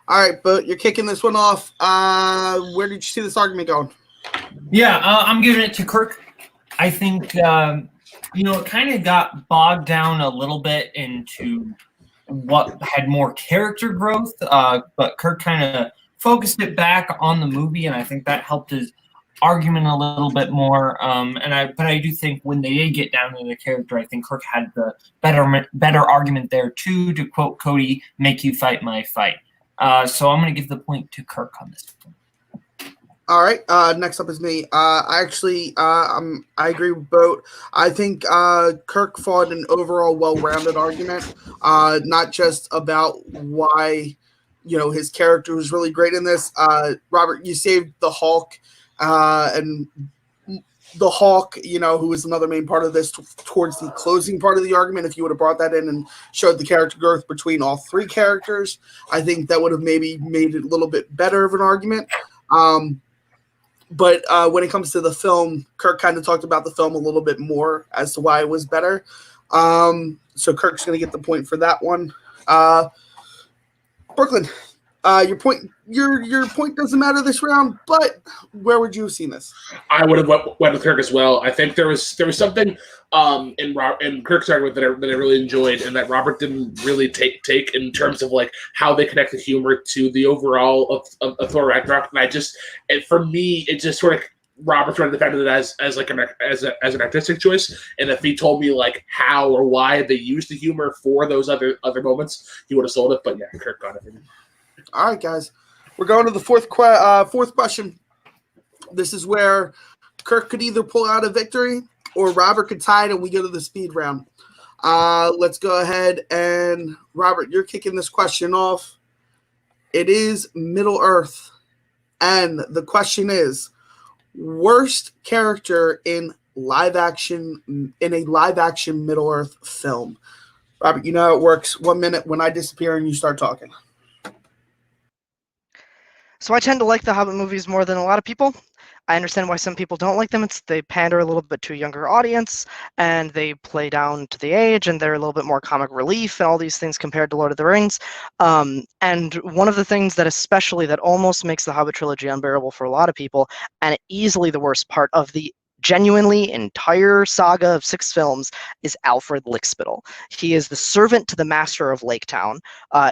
right, but you're kicking this one off. Where did you see this argument going? Yeah, I'm giving it to Kirk. I think, it kind of got bogged down a little bit into what had more character growth, but Kirk kind of focused it back on the movie, and I think that helped his argument a little bit more. But I do think when they did get down to the character, I think Kirk had the better argument there too, to quote Cody, "Make you fight my fight." So I'm going to give the point to Kirk on this one. All right. Next up is me. I agree with Boat. I think Kirk fought an overall well-rounded argument, not just about why his character was really great in this. Robert, you saved the Hulk, and the Hawk, who was another main part of this towards the closing part of the argument. If you would have brought that in and showed the character growth between all three characters, I think that would have maybe made it a little bit better of an argument. But when it comes to the film, Kirk kind of talked about the film a little bit more as to why it was better. So Kirk's going to get the point for that one. Brooklyn, your point doesn't matter this round, but where would you have seen this? I would have went with Kirk as well. I think there was something in Kirk's argument that I really enjoyed, and that Robert didn't really take in terms of like how they connect the humor to the overall of Thor Ragnarok. And for me, it just sort of Robert sort of defended it as an artistic choice, and if he told me like how or why they used the humor for those other moments, he would have sold it. But yeah, Kirk got it. All right, guys, we're going to the fourth question. This is where Kirk could either pull out a victory or Robert could tie it, and we go to the speed round. Let's go ahead and Robert, you're kicking this question off. It is Middle Earth, and the question is: worst character in a live action Middle Earth film. Robert, you know how it works. 1 minute when I disappear and you start talking. So I tend to like the Hobbit movies more than a lot of people. I understand why some people don't like them. They pander a little bit to a younger audience, and they play down to the age, and they're a little bit more comic relief and all these things compared to Lord of the Rings. And one of the things that almost makes the Hobbit trilogy unbearable for a lot of people, and easily the worst part of the genuinely entire saga of 6 films, is Alfred Lickspittle. He is the servant to the master of Lake Town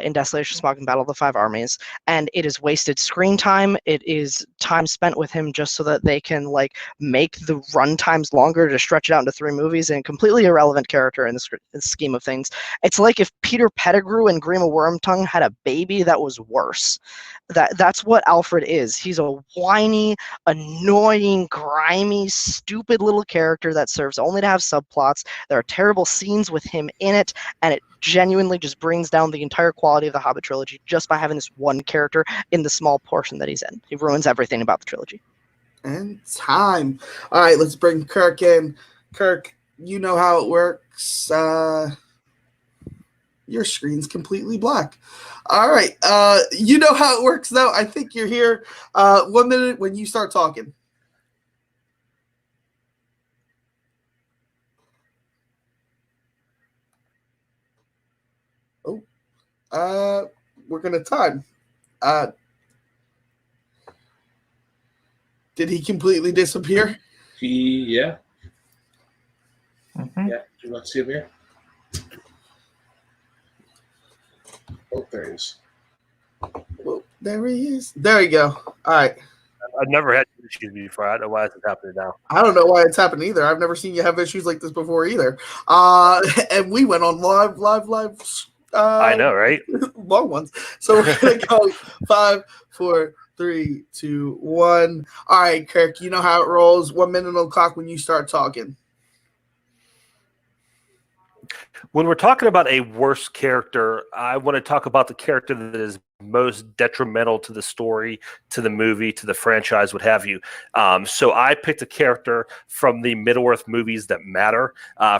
in Desolation, Smog, and Battle of the Five Armies, and it is wasted screen time. It is time spent with him just so that they can make the run times longer to stretch it out into 3 movies, and completely irrelevant character in the scheme of things. It's like if Peter Pettigrew and Grima Wormtongue had a baby that was worse. That's what Alfred is. He's a whiny, annoying, grimy, stupid little character that serves only to have subplots. There are terrible scenes with him in it, and it genuinely just brings down the entire quality of the Hobbit trilogy just by having this one character in the small portion that he's in. He ruins everything about the trilogy. And time. All right, let's bring Kirk in. Kirk, you know how it works. Your screen's completely black. All right. You know how it works, though. I think you're here. 1 minute when you start talking. Oh. We're going to time. Did he completely disappear? Yeah. Mm-hmm. Yeah. Do you want to see him here? Oh, there he is. Well, there he is. There you go. All right. I've never had issues before. I don't know why it's happening now. I don't know why it's happened either. I've never seen you have issues like this before either. And we went on live. I know, right? Long ones. So we're going to go 5, 4, 3, 2, 1. All right, Kirk, you know how it rolls. 1 minute on the clock when you start talking. When we're talking about a worse character, I want to talk about the character that is most detrimental to the story, to the movie, to the franchise, what have you. So I picked a character from the Middle-earth movies that matter,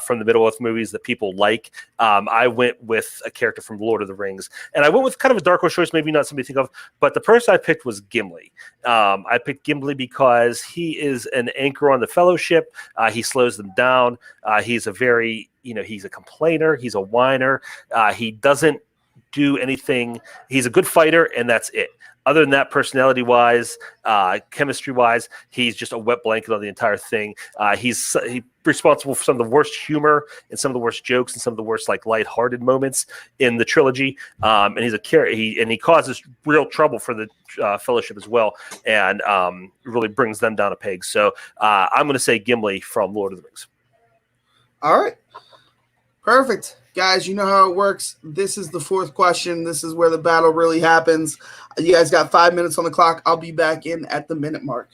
from the Middle-earth movies that people like. I went with a character from Lord of the Rings, and I went with kind of a dark horse choice, maybe not somebody to think of, but the person I picked was Gimli. I picked Gimli because he is an anchor on the Fellowship. He slows them down. He's a very, he's a complainer. He's a whiner. He doesn't do anything. He's a good fighter, and that's it. Other than that, personality-wise, chemistry-wise, he's just a wet blanket on the entire thing. He's responsible for some of the worst humor and some of the worst jokes and some of the worst lighthearted moments in the trilogy. And he's he causes real trouble for the Fellowship as well, and really brings them down a peg. So I'm going to say Gimli from Lord of the Rings. All right. Perfect. Guys, you know how it works. This is the fourth question. This is where the battle really happens. You guys got 5 minutes on the clock. I'll be back in at the minute mark.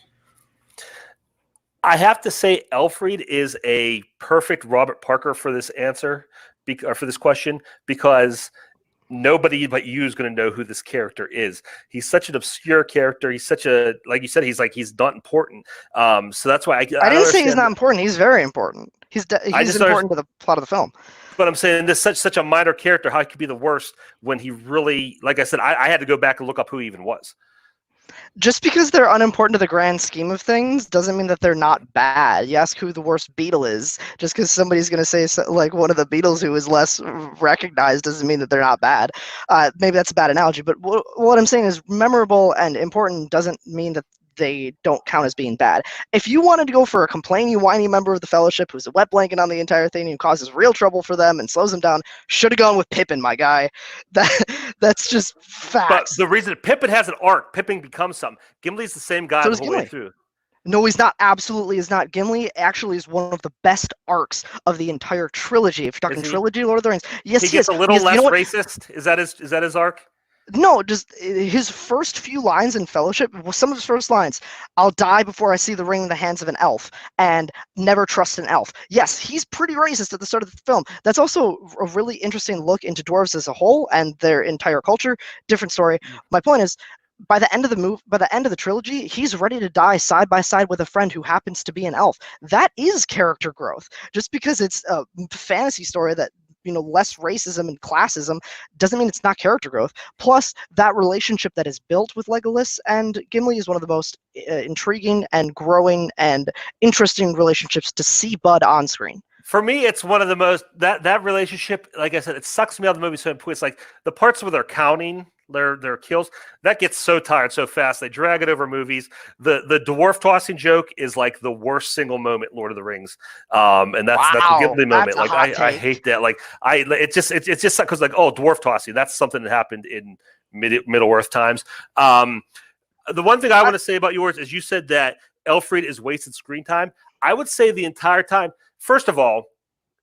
I have to say Alfred is a perfect Robert Parker for this answer, for this question, because nobody but you is going to know who this character is. He's such an obscure character. He's such a, like you said, he's not important. So that's why I didn't say he's not important. He's very important. He's important to the plot of the film. But I'm saying this such a minor character. How he could be the worst when he really, like I said, I had to go back and look up who he even was. Just because they're unimportant to the grand scheme of things doesn't mean that they're not bad. You ask who the worst Beatle is, just because somebody's going to say like one of the Beatles who is less recognized doesn't mean that they're not bad. Maybe that's a bad analogy, but what I'm saying is memorable and important doesn't mean that they don't count as being bad. If you wanted to go for a complaining, whiny member of the Fellowship who's a wet blanket on the entire thing and causes real trouble for them and slows them down, should have gone with Pippin, my guy. That's just facts. But the reason Pippin has an arc, Pippin becomes something. Gimli's the same guy the whole way through. No, he's not. Absolutely is not. Gimli actually is one of the best arcs of the entire trilogy. If you're talking trilogy, Lord of the Rings. Yes, he gets a little less racist. Is that his arc? No, just his first few lines in Fellowship, some of his first lines, I'll die before I see the ring in the hands of an elf, and never trust an elf. Yes, he's pretty racist at the start of the film. That's also a really interesting look into dwarves as a whole and their entire culture. Different story. My point is, by the end of the trilogy, he's ready to die side by side with a friend who happens to be an elf. That is character growth. Just because it's a fantasy story that, less racism and classism doesn't mean it's not character growth. Plus, that relationship that is built with Legolas and Gimli is one of the most intriguing and growing and interesting relationships to see bud on screen. For me, it's one of the most, that relationship, like I said, it sucks me out of the movie. So it's like the parts where they're counting their kills, that gets so tired so fast. They drag it over movies. The dwarf tossing joke is like the worst single moment Lord of the Rings, and that's the Gimli moment. Like I hate that. Like it's just because like, oh, dwarf tossing, that's something that happened in Middle Earth times. The one thing I want to say about yours is you said that Alfred is wasted screen time. I would say the entire time. First of all,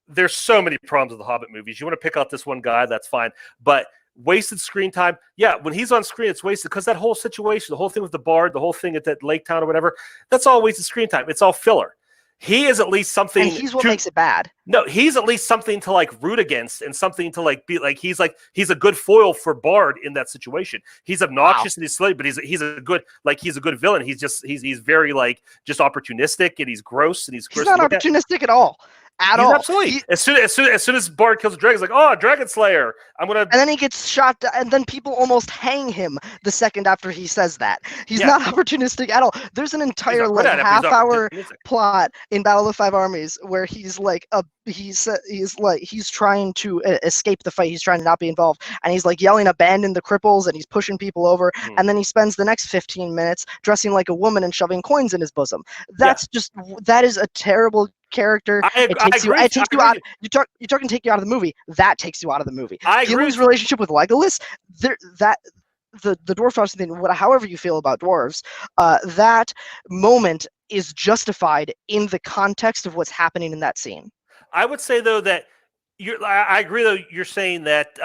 there's so many problems with the Hobbit movies. You want to pick out this one guy, that's fine, but wasted screen time. Yeah, when he's on screen, it's wasted because that whole situation, the whole thing with the bard, the whole thing at that lake town or whatever, that's all wasted screen time. It's all filler. He is at least something. And he's what makes it bad. No, he's at least something to like root against and something to like be like. He's a good foil for Bard in that situation. He's obnoxious and he's silly, but he's a good villain. He's very like just opportunistic and he's gross and he's not opportunistic at all. Absolutely. As soon as Bard kills a dragon, he's like, oh, Dragon Slayer. And then he gets shot, and then people almost hang him the second after he says that. He's not opportunistic at all. There's an entire half-hour plot in Battle of the Five Armies where he's like he's trying to escape the fight. He's trying to not be involved, and he's like yelling, "Abandon the cripples!" and he's pushing people over. And then he spends the next 15 minutes dressing like a woman and shoving coins in his bosom. That is a terrible character. You're talking take you out of the movie. That takes you out of the movie. Gimli's relationship with Legolas, the dwarf tossing thing, however you feel about dwarves, that moment is justified in the context of what's happening in that scene. I would say though that I agree though you're saying that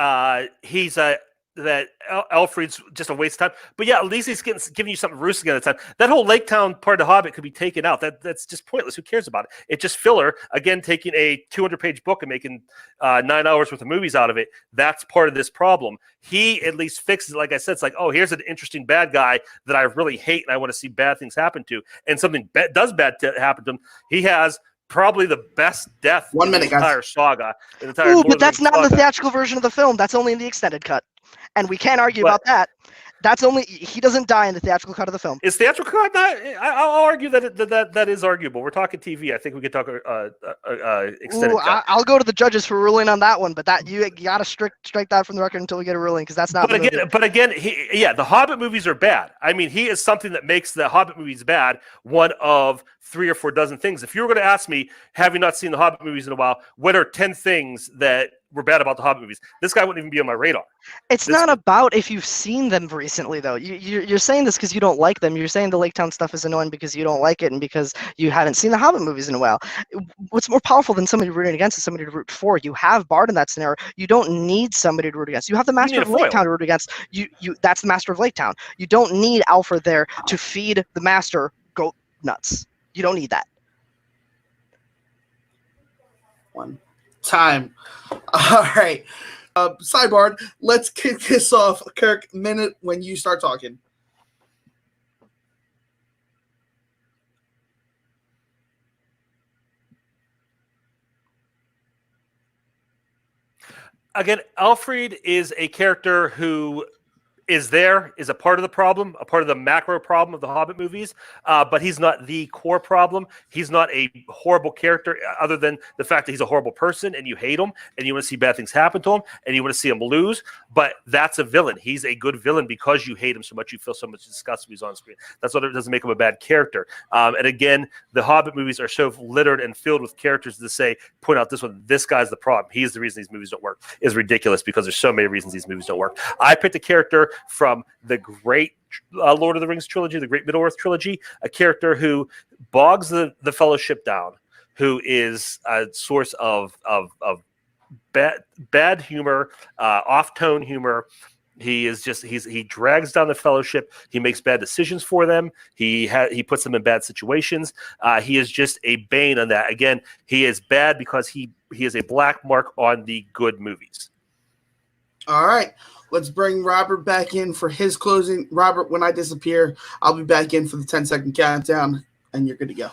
that Alfred's just a waste of time. But yeah, at least he's giving you something roosting at the time. That whole Lake Town part of The Hobbit could be taken out. That's just pointless. Who cares about it? It's just filler. Again, taking a 200-page book and making 9 hours worth of movies out of it. That's part of this problem. He at least fixes it. Like I said, it's like, oh, here's an interesting bad guy that I really hate and I want to see bad things happen to. And something does bad happen to him. He has probably the best death in the entire saga. But that's not in the theatrical version of the film. That's only in the extended cut. And we can't argue about that. That's only he doesn't die in the theatrical cut of the film. Is theatrical cut not? I'll argue that is arguable. We're talking TV. I think we could talk extended cut. I'll go to the judges for ruling on that one, but that you got to strike that from the record until we get a ruling because that's not. But again, the Hobbit movies are bad. I mean, he is something that makes the Hobbit movies bad. One of 3 or 4 dozen things. If you were going to ask me, having not seen the Hobbit movies in a while, what are 10 things that were bad about the Hobbit movies, this guy wouldn't even be on my radar. It's not about if you've seen them recently, though. You're saying this because you don't like them. You're saying the Lake Town stuff is annoying because you don't like it and because you haven't seen the Hobbit movies in a while. What's more powerful than somebody rooting against is somebody to root for. You have Bard in that scenario. You don't need somebody to root against. You have the Master of Lake Town to root against. That's the Master of Lake Town. You don't need Alfred there to feed the Master goat nuts. You don't need that. One time. All right. Sidebar, let's kick this off. Kirk, minute when you start talking. Again, Alfred is a character who is a part of the problem, a part of the macro problem of the Hobbit movies, but he's not the core problem. He's not a horrible character other than the fact that he's a horrible person and you hate him and you want to see bad things happen to him and you want to see him lose, but that's a villain. He's a good villain because you hate him so much, you feel so much disgust when he's on screen. That's what doesn't make him a bad character. And again, the Hobbit movies are so littered and filled with characters to point out this guy's the problem. He's the reason these movies don't work. Is ridiculous because there's so many reasons these movies don't work. I picked a character from the great Lord of the Rings trilogy, the Great Middle-earth trilogy, a character who bogs the Fellowship down, who is a source of bad humor, off-tone humor. He drags down the Fellowship. He makes bad decisions for them. He puts them in bad situations. He is just a bane on that. Again, he is bad because he is a black mark on the good movies. All right. Let's bring Robert back in for his closing. Robert, when I disappear, I'll be back in for the 10-second countdown, and you're good to go.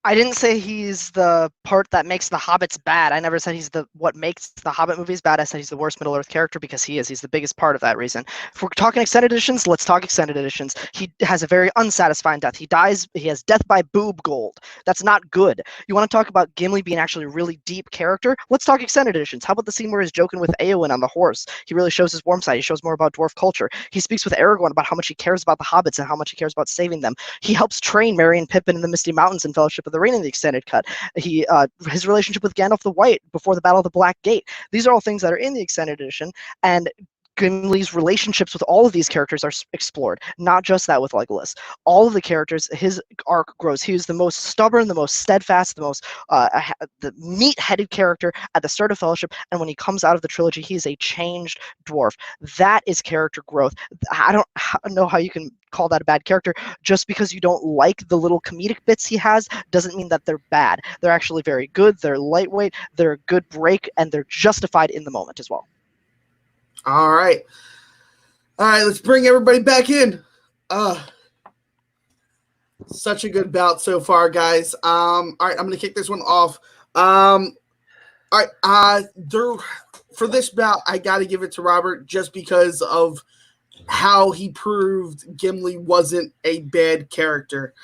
I didn't say he's the part that makes the Hobbits bad. I never said he's what makes the Hobbit movies bad. I said he's the worst Middle-earth character because he is. He's the biggest part of that reason. If we're talking extended editions, let's talk extended editions. He has a very unsatisfying death. He dies. He has death by boob gold. That's not good. You want to talk about Gimli being actually a really deep character? Let's talk extended editions. How about the scene where he's joking with Eowyn on the horse? He really shows his warm side. He shows more about dwarf culture. He speaks with Aragorn about how much he cares about the hobbits and how much he cares about saving them. He helps train Merry and Pippin in the Misty Mountains in Fellowship of the Ring in the extended cut. His relationship with Gandalf the White before the Battle of the Black Gate. These are all things that are in the extended edition, and Gimli's relationships with all of these characters are explored, not just that with Legolas. All of the characters, his arc grows. He is the most stubborn, the most steadfast, the most the meat-headed character at the start of Fellowship, and when he comes out of the trilogy, he is a changed dwarf. That is character growth. I don't know how you can call that a bad character. Just because you don't like the little comedic bits he has doesn't mean that they're bad. They're actually very good. They're lightweight. They're a good break, and they're justified in the moment as well. All right, let's bring everybody back in. Such a good bout so far, guys. All right, I'm going to kick this one off. All right, for this bout, I got to give it to Robert just because of how he proved Gimli wasn't a bad character.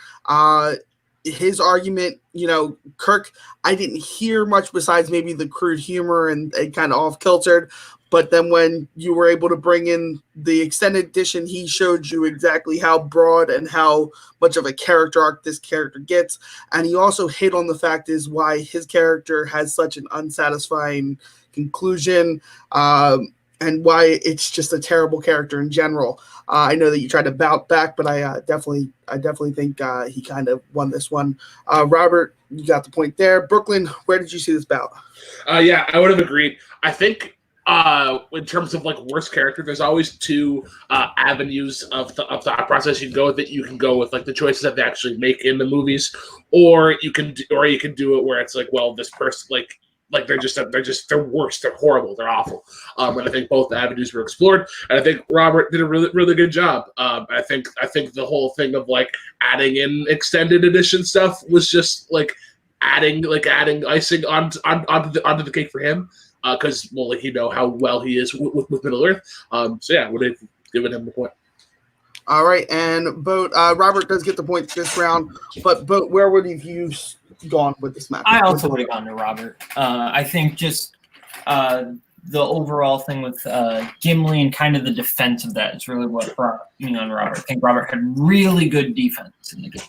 His argument, Kirk, I didn't hear much besides maybe the crude humor and kind of off-kiltered. But then when you were able to bring in the extended edition, he showed you exactly how broad and how much of a character arc this character gets. And he also hit on the fact is why his character has such an unsatisfying conclusion and why it's just a terrible character in general. I know that you tried to bout back, but I definitely think he kind of won this one. Robert, you got the point there. Brooklyn, where did you see this bout? Yeah, I would have agreed. I think in terms of like worst character, there's always two avenues of thought process you can go with it. You can go with like the choices that they actually make in the movies, or you can do it where it's like, well, this person like they're worse, they're horrible, they're awful. And I think both avenues were explored, and I think Robert did a really, really good job. I think the whole thing of like adding in extended edition stuff was just like adding icing onto the cake for him. Because how well he is with Middle Earth. So yeah, would have given him the point. All right, and Boat, Robert does get the point this round, but Boat, where would you gone with this match? I also would have gone to Robert. I think just the overall thing with Gimli and kind of the defense of that is really what brought me on Robert. I think Robert had really good defense in the game.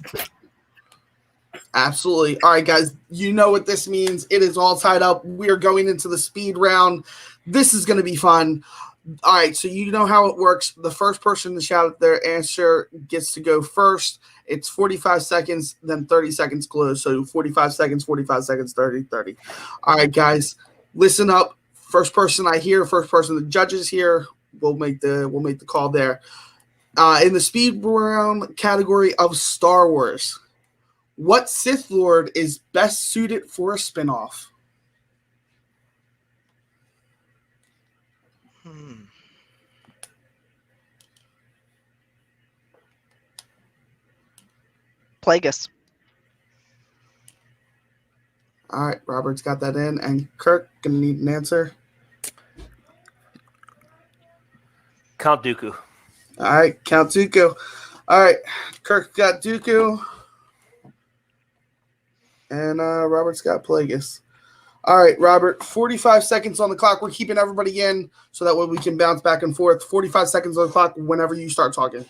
Absolutely. All right, guys, you know what this means. It is all tied up. We are going into the speed round. This is going to be fun. All right, so you know how it works. The first person to shout their answer gets to go first. It's 45 seconds, then 30 seconds close. So 45 seconds, 30, 30. All right, guys, listen up. First person I hear, first person the judges hear, we'll make the call there. In the speed round category of Star Wars, what Sith Lord is best suited for a spinoff? Plagueis. All right, Robert's got that in, and Kirk gonna need an answer. Count Dooku. All right, Count Dooku. All right, Kirk got Dooku, and Robert's got Plagueis. All right, Robert, 45 seconds on the clock. We're keeping everybody in so that way we can bounce back and forth. 45 seconds on the clock whenever you start talking.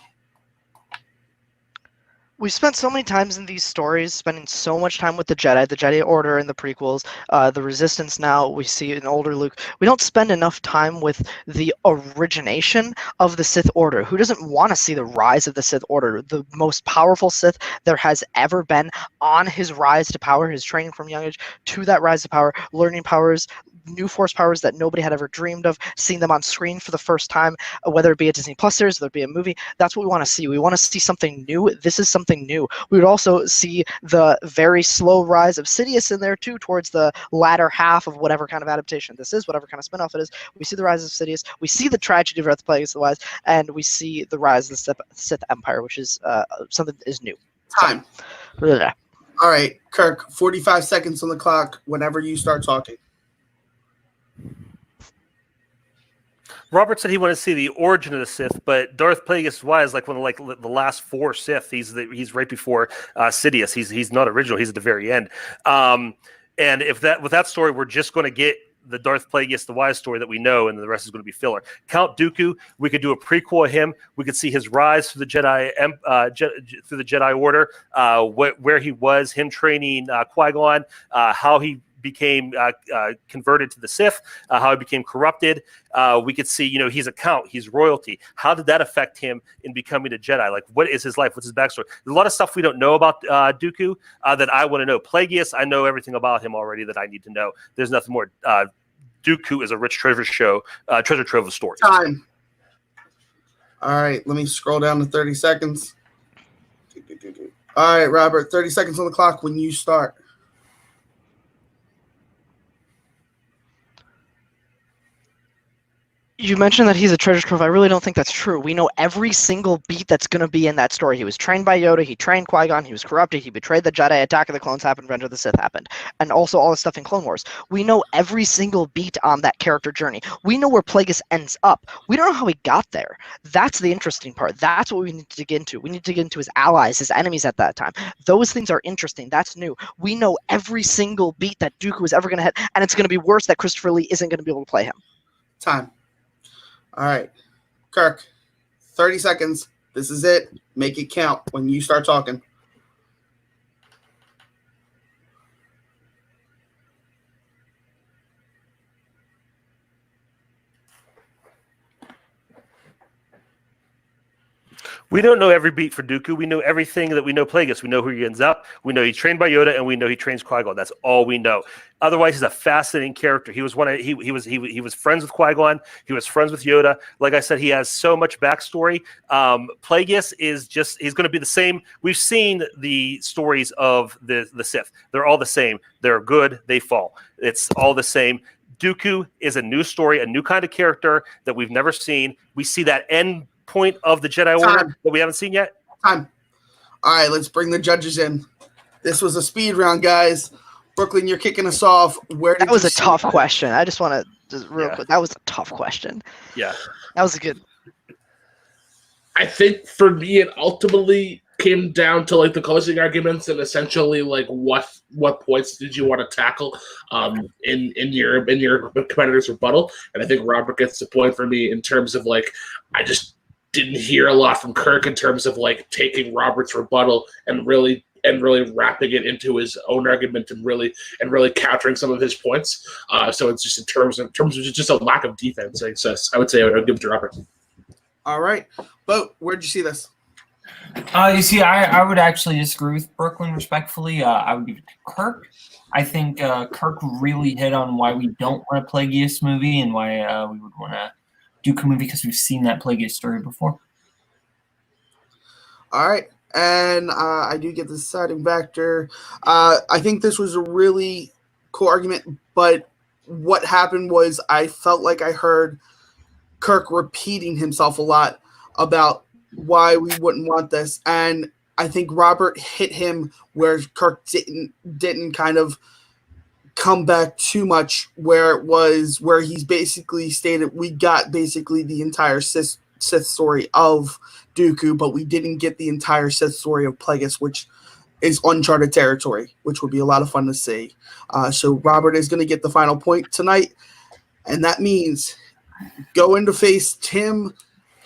We've spent so many times in these stories, spending so much time with the Jedi Order in the prequels, the Resistance now, we see an older Luke. We don't spend enough time with the origination of the Sith Order. Who doesn't want to see the rise of the Sith Order? The most powerful Sith there has ever been, on his rise to power, his training from young age to that rise to power, learning powers, new force powers that nobody had ever dreamed of, seeing them on screen for the first time, whether it be a Disney Plus series, whether it be a movie. That's what we want to see. We want to see something new. This is something new. We would also see the very slow rise of Sidious in there too, towards the latter half of whatever kind of adaptation this is, whatever kind of spinoff it is. We see the rise of Sidious. We see the tragedy of Darth Plagueis the Wise, and we see the rise of the Sith Empire, which is something that is new. Time. So, All right, Kirk, 45 seconds on the clock whenever you start talking. Robert said he wanted to see the origin of the Sith, but Darth Plagueis Wise, like one of the last four Sith. He's right before Sidious. He's not original. He's at the very end. And with that story, we're just going to get the Darth Plagueis the Wise story that we know, and the rest is going to be filler. Count Dooku, we could do a prequel of him. We could see his rise through the Jedi Order, where he was, him training Qui-Gon, how he became converted to the Sith, how he became corrupted. We could see, he's a count, he's royalty. How did that affect him in becoming a Jedi? Like, what is his life? What's his backstory? There's a lot of stuff we don't know about Dooku that I want to know. Plagueis, I know everything about him already that I need to know. There's nothing more. Dooku is a rich treasure trove of stories. Time. All right, let me scroll down to 30 seconds. All right, Robert, 30 seconds on the clock when you start. You mentioned that he's a treasure trove. I really don't think that's true. We know every single beat that's going to be in that story. He was trained by Yoda. He trained Qui-Gon. He was corrupted. He betrayed the Jedi. Attack of the Clones happened. Revenge of the Sith happened. And also all the stuff in Clone Wars. We know every single beat on that character journey. We know where Plagueis ends up. We don't know how he got there. That's the interesting part. That's what we need to dig into. We need to get into his allies, his enemies at that time. Those things are interesting. That's new. We know every single beat that Dooku is ever going to hit. And it's going to be worse that Christopher Lee isn't going to be able to play him. Time. All right, Kirk, 30 seconds. This is it. Make it count when you start talking. We don't know every beat for Dooku. We know everything that we know Plagueis. We know who he ends up. We know he's trained by Yoda, and we know he trains Qui-Gon. That's all we know. Otherwise, he's a fascinating character. He was friends with Qui-Gon. He was friends with Yoda. Like I said, he has so much backstory. Plagueis he's going to be the same. We've seen the stories of the Sith. They're all the same. They're good. They fall. It's all the same. Dooku is a new story, a new kind of character that we've never seen. We see that end point of the Jedi Order that we haven't seen yet. Time. All right, let's bring the judges in. This was a speed round, guys. Brooklyn, you're kicking us off. That was a tough question. I just want to real quick. That was a tough question. Yeah, that was a good. I think for me, it ultimately came down to like the closing arguments and essentially like what points did you want to tackle in your competitor's rebuttal. And I think Robert gets the point for me in terms of like I just didn't hear a lot from Kirk in terms of like taking Robert's rebuttal and really really wrapping it into his own argument and really countering some of his points. So it's just in terms of just a lack of defense success, I would say I would give it to Robert. All right. Boat, where'd you see this? You see, I would actually disagree with Brooklyn respectfully. I would give it to Kirk. I think Kirk really hit on why we don't want a Plagueis movie and why we would want a Dooku movie, because we've seen that Plagueis story before. All right. And I do get the deciding factor. I think this was a really cool argument, but what happened was I felt like I heard Kirk repeating himself a lot about why we wouldn't want this. And I think Robert hit him where Kirk didn't kind of come back too much, where he's basically stated we got basically the entire Sith story of Dooku, but we didn't get the entire Sith story of Plagueis, which is uncharted territory, which would be a lot of fun to see. So Robert is going to get the final point tonight, and that means going to face Tim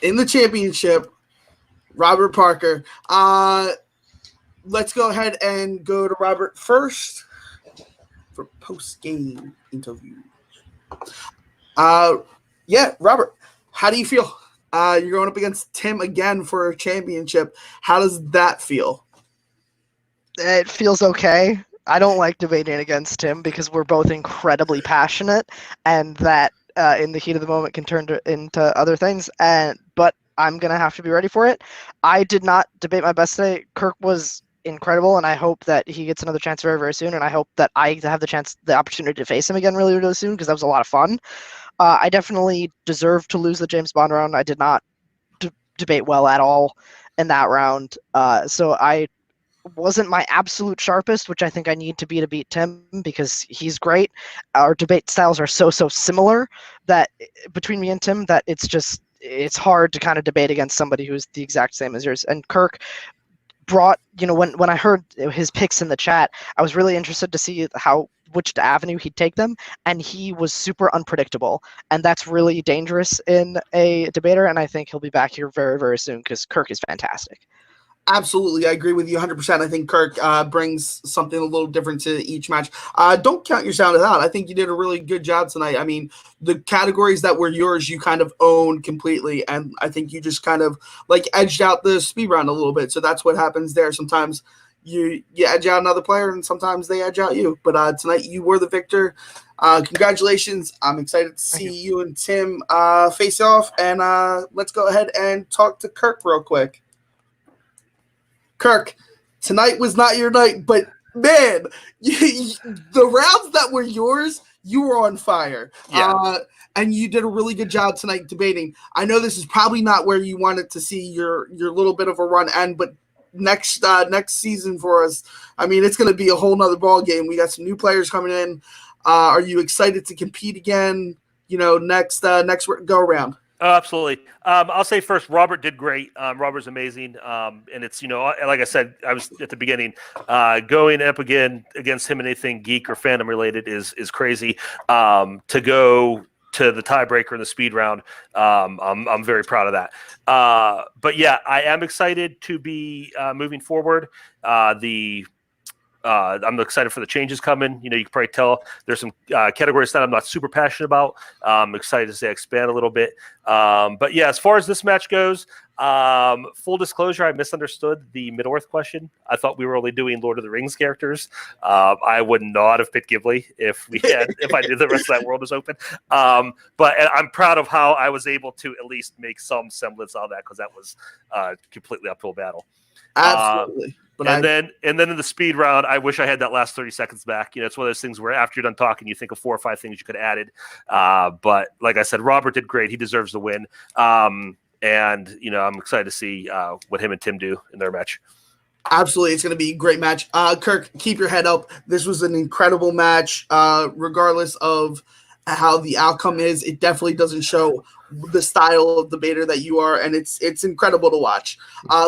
in the championship, Robert Parker. Let's go ahead and go to Robert first for post-game interview. Yeah, Robert, how do you feel? You're going up against Tim again for a championship. How does that feel? It feels okay. I don't like debating against Tim because we're both incredibly passionate, and that in the heat of the moment can turn into other things. But I'm going to have to be ready for it. I did not debate my best today. Kirk was incredible, and I hope that he gets another chance very, very soon, and I hope that I have the opportunity to face him again really, really soon, because that was a lot of fun. I definitely deserved to lose the James Bond round. I did not debate well at all in that round. So I wasn't my absolute sharpest, which I think I need to be to beat Tim, because he's great. Our debate styles are so similar that between me and Tim that it's hard to kind of debate against somebody who's the exact same as yours. And Kirk brought, when I heard his picks in the chat, I was really interested to see which avenue he'd take them, and he was super unpredictable, and that's really dangerous in a debater, and I think he'll be back here very, very soon, because Kirk is fantastic. Absolutely, I agree with you 100%. I think Kirk brings something a little different to each match. Don't count your sound out. I think you did a really good job tonight. I mean, the categories that were yours, you kind of owned completely, and I think you just kind of edged out the speed round a little bit. So that's what happens there. Sometimes you edge out another player, and sometimes they edge out you. But tonight you were the victor. Congratulations. I'm excited to see you and Tim face off, and let's go ahead and talk to Kirk real quick. Kirk, tonight was not your night, but man, the rounds that were yours, you were on fire. Yeah. And you did a really good job tonight debating. I know this is probably not where you wanted to see your little bit of a run end, but next season for us, I mean, it's going to be a whole nother ball game. We got some new players coming in. Are you excited to compete again? Next go around. Oh, absolutely. I'll say first, Robert did great. Robert's amazing. And it's, like I said, I was at the beginning, going up again against him in anything geek or fandom related is crazy. To go to the tiebreaker in the speed round, I'm very proud of that. But yeah, I am excited to be moving forward. I'm excited for the changes coming. You can probably tell there's some categories that I'm not super passionate about. I'm excited to say expand a little bit. But yeah, as far as this match goes, full disclosure, I misunderstood the Middle-earth question. I thought we were only doing Lord of the Rings characters. I would not have picked Ghibli if I knew the rest of that world was open. But I'm proud of how I was able to at least make some semblance of that, because that was completely uphill battle. Absolutely. And then in the speed round, I wish I had that last 30 seconds back. It's one of those things where after you're done talking, you think of 4 or 5 things you could have added. But like I said, Robert did great. He deserves the win. And I'm excited to see what him and Tim do in their match. Absolutely. It's going to be a great match. Kirk, keep your head up. This was an incredible match. Regardless of how the outcome is, it definitely doesn't show the style of debater that you are, and it's incredible to watch.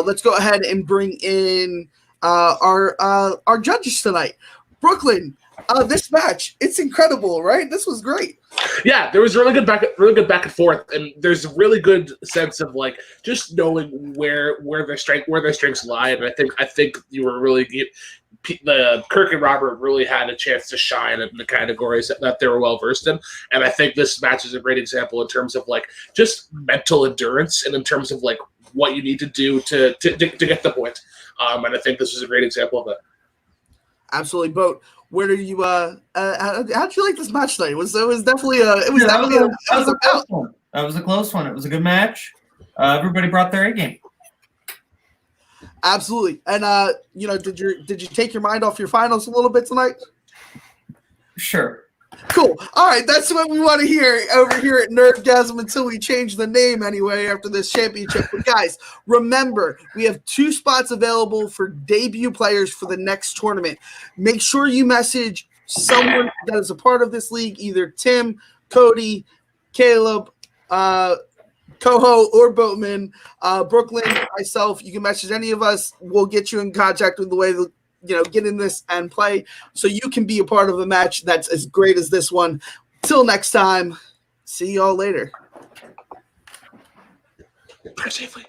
Let's go ahead and bring in our judges tonight. Brooklyn, This match, it's incredible, right? This was great. Yeah, there was really good back and forth, and there's a really good sense of like just knowing where their strengths lie. And I think you were really the Kirk and Robert really had a chance to shine in the categories that they were well versed in. And I think this match is a great example in terms of like just mental endurance and in terms of like what you need to do to get the point. And I think this was a great example of that. Absolutely, Boat. Where do you how'd you like this match tonight? That was definitely That was a close one. That was a close one. It was a good match. Everybody brought their A game. Absolutely. And did you take your mind off your finals a little bit tonight? Sure. Cool. All right, that's what we want to hear over here at Nerdgasm until we change the name anyway after this championship. But guys, remember, we have 2 spots available for debut players for the next tournament. Make sure you message someone that is a part of this league, either Tim, Cody, Kaleb, Koho, or Boatman, Brooklyn, myself. You can message any of us. We'll get you in contact with the way that get in this and play so you can be a part of a match that's as great as this one. Till next time, see y'all later. Drive safely.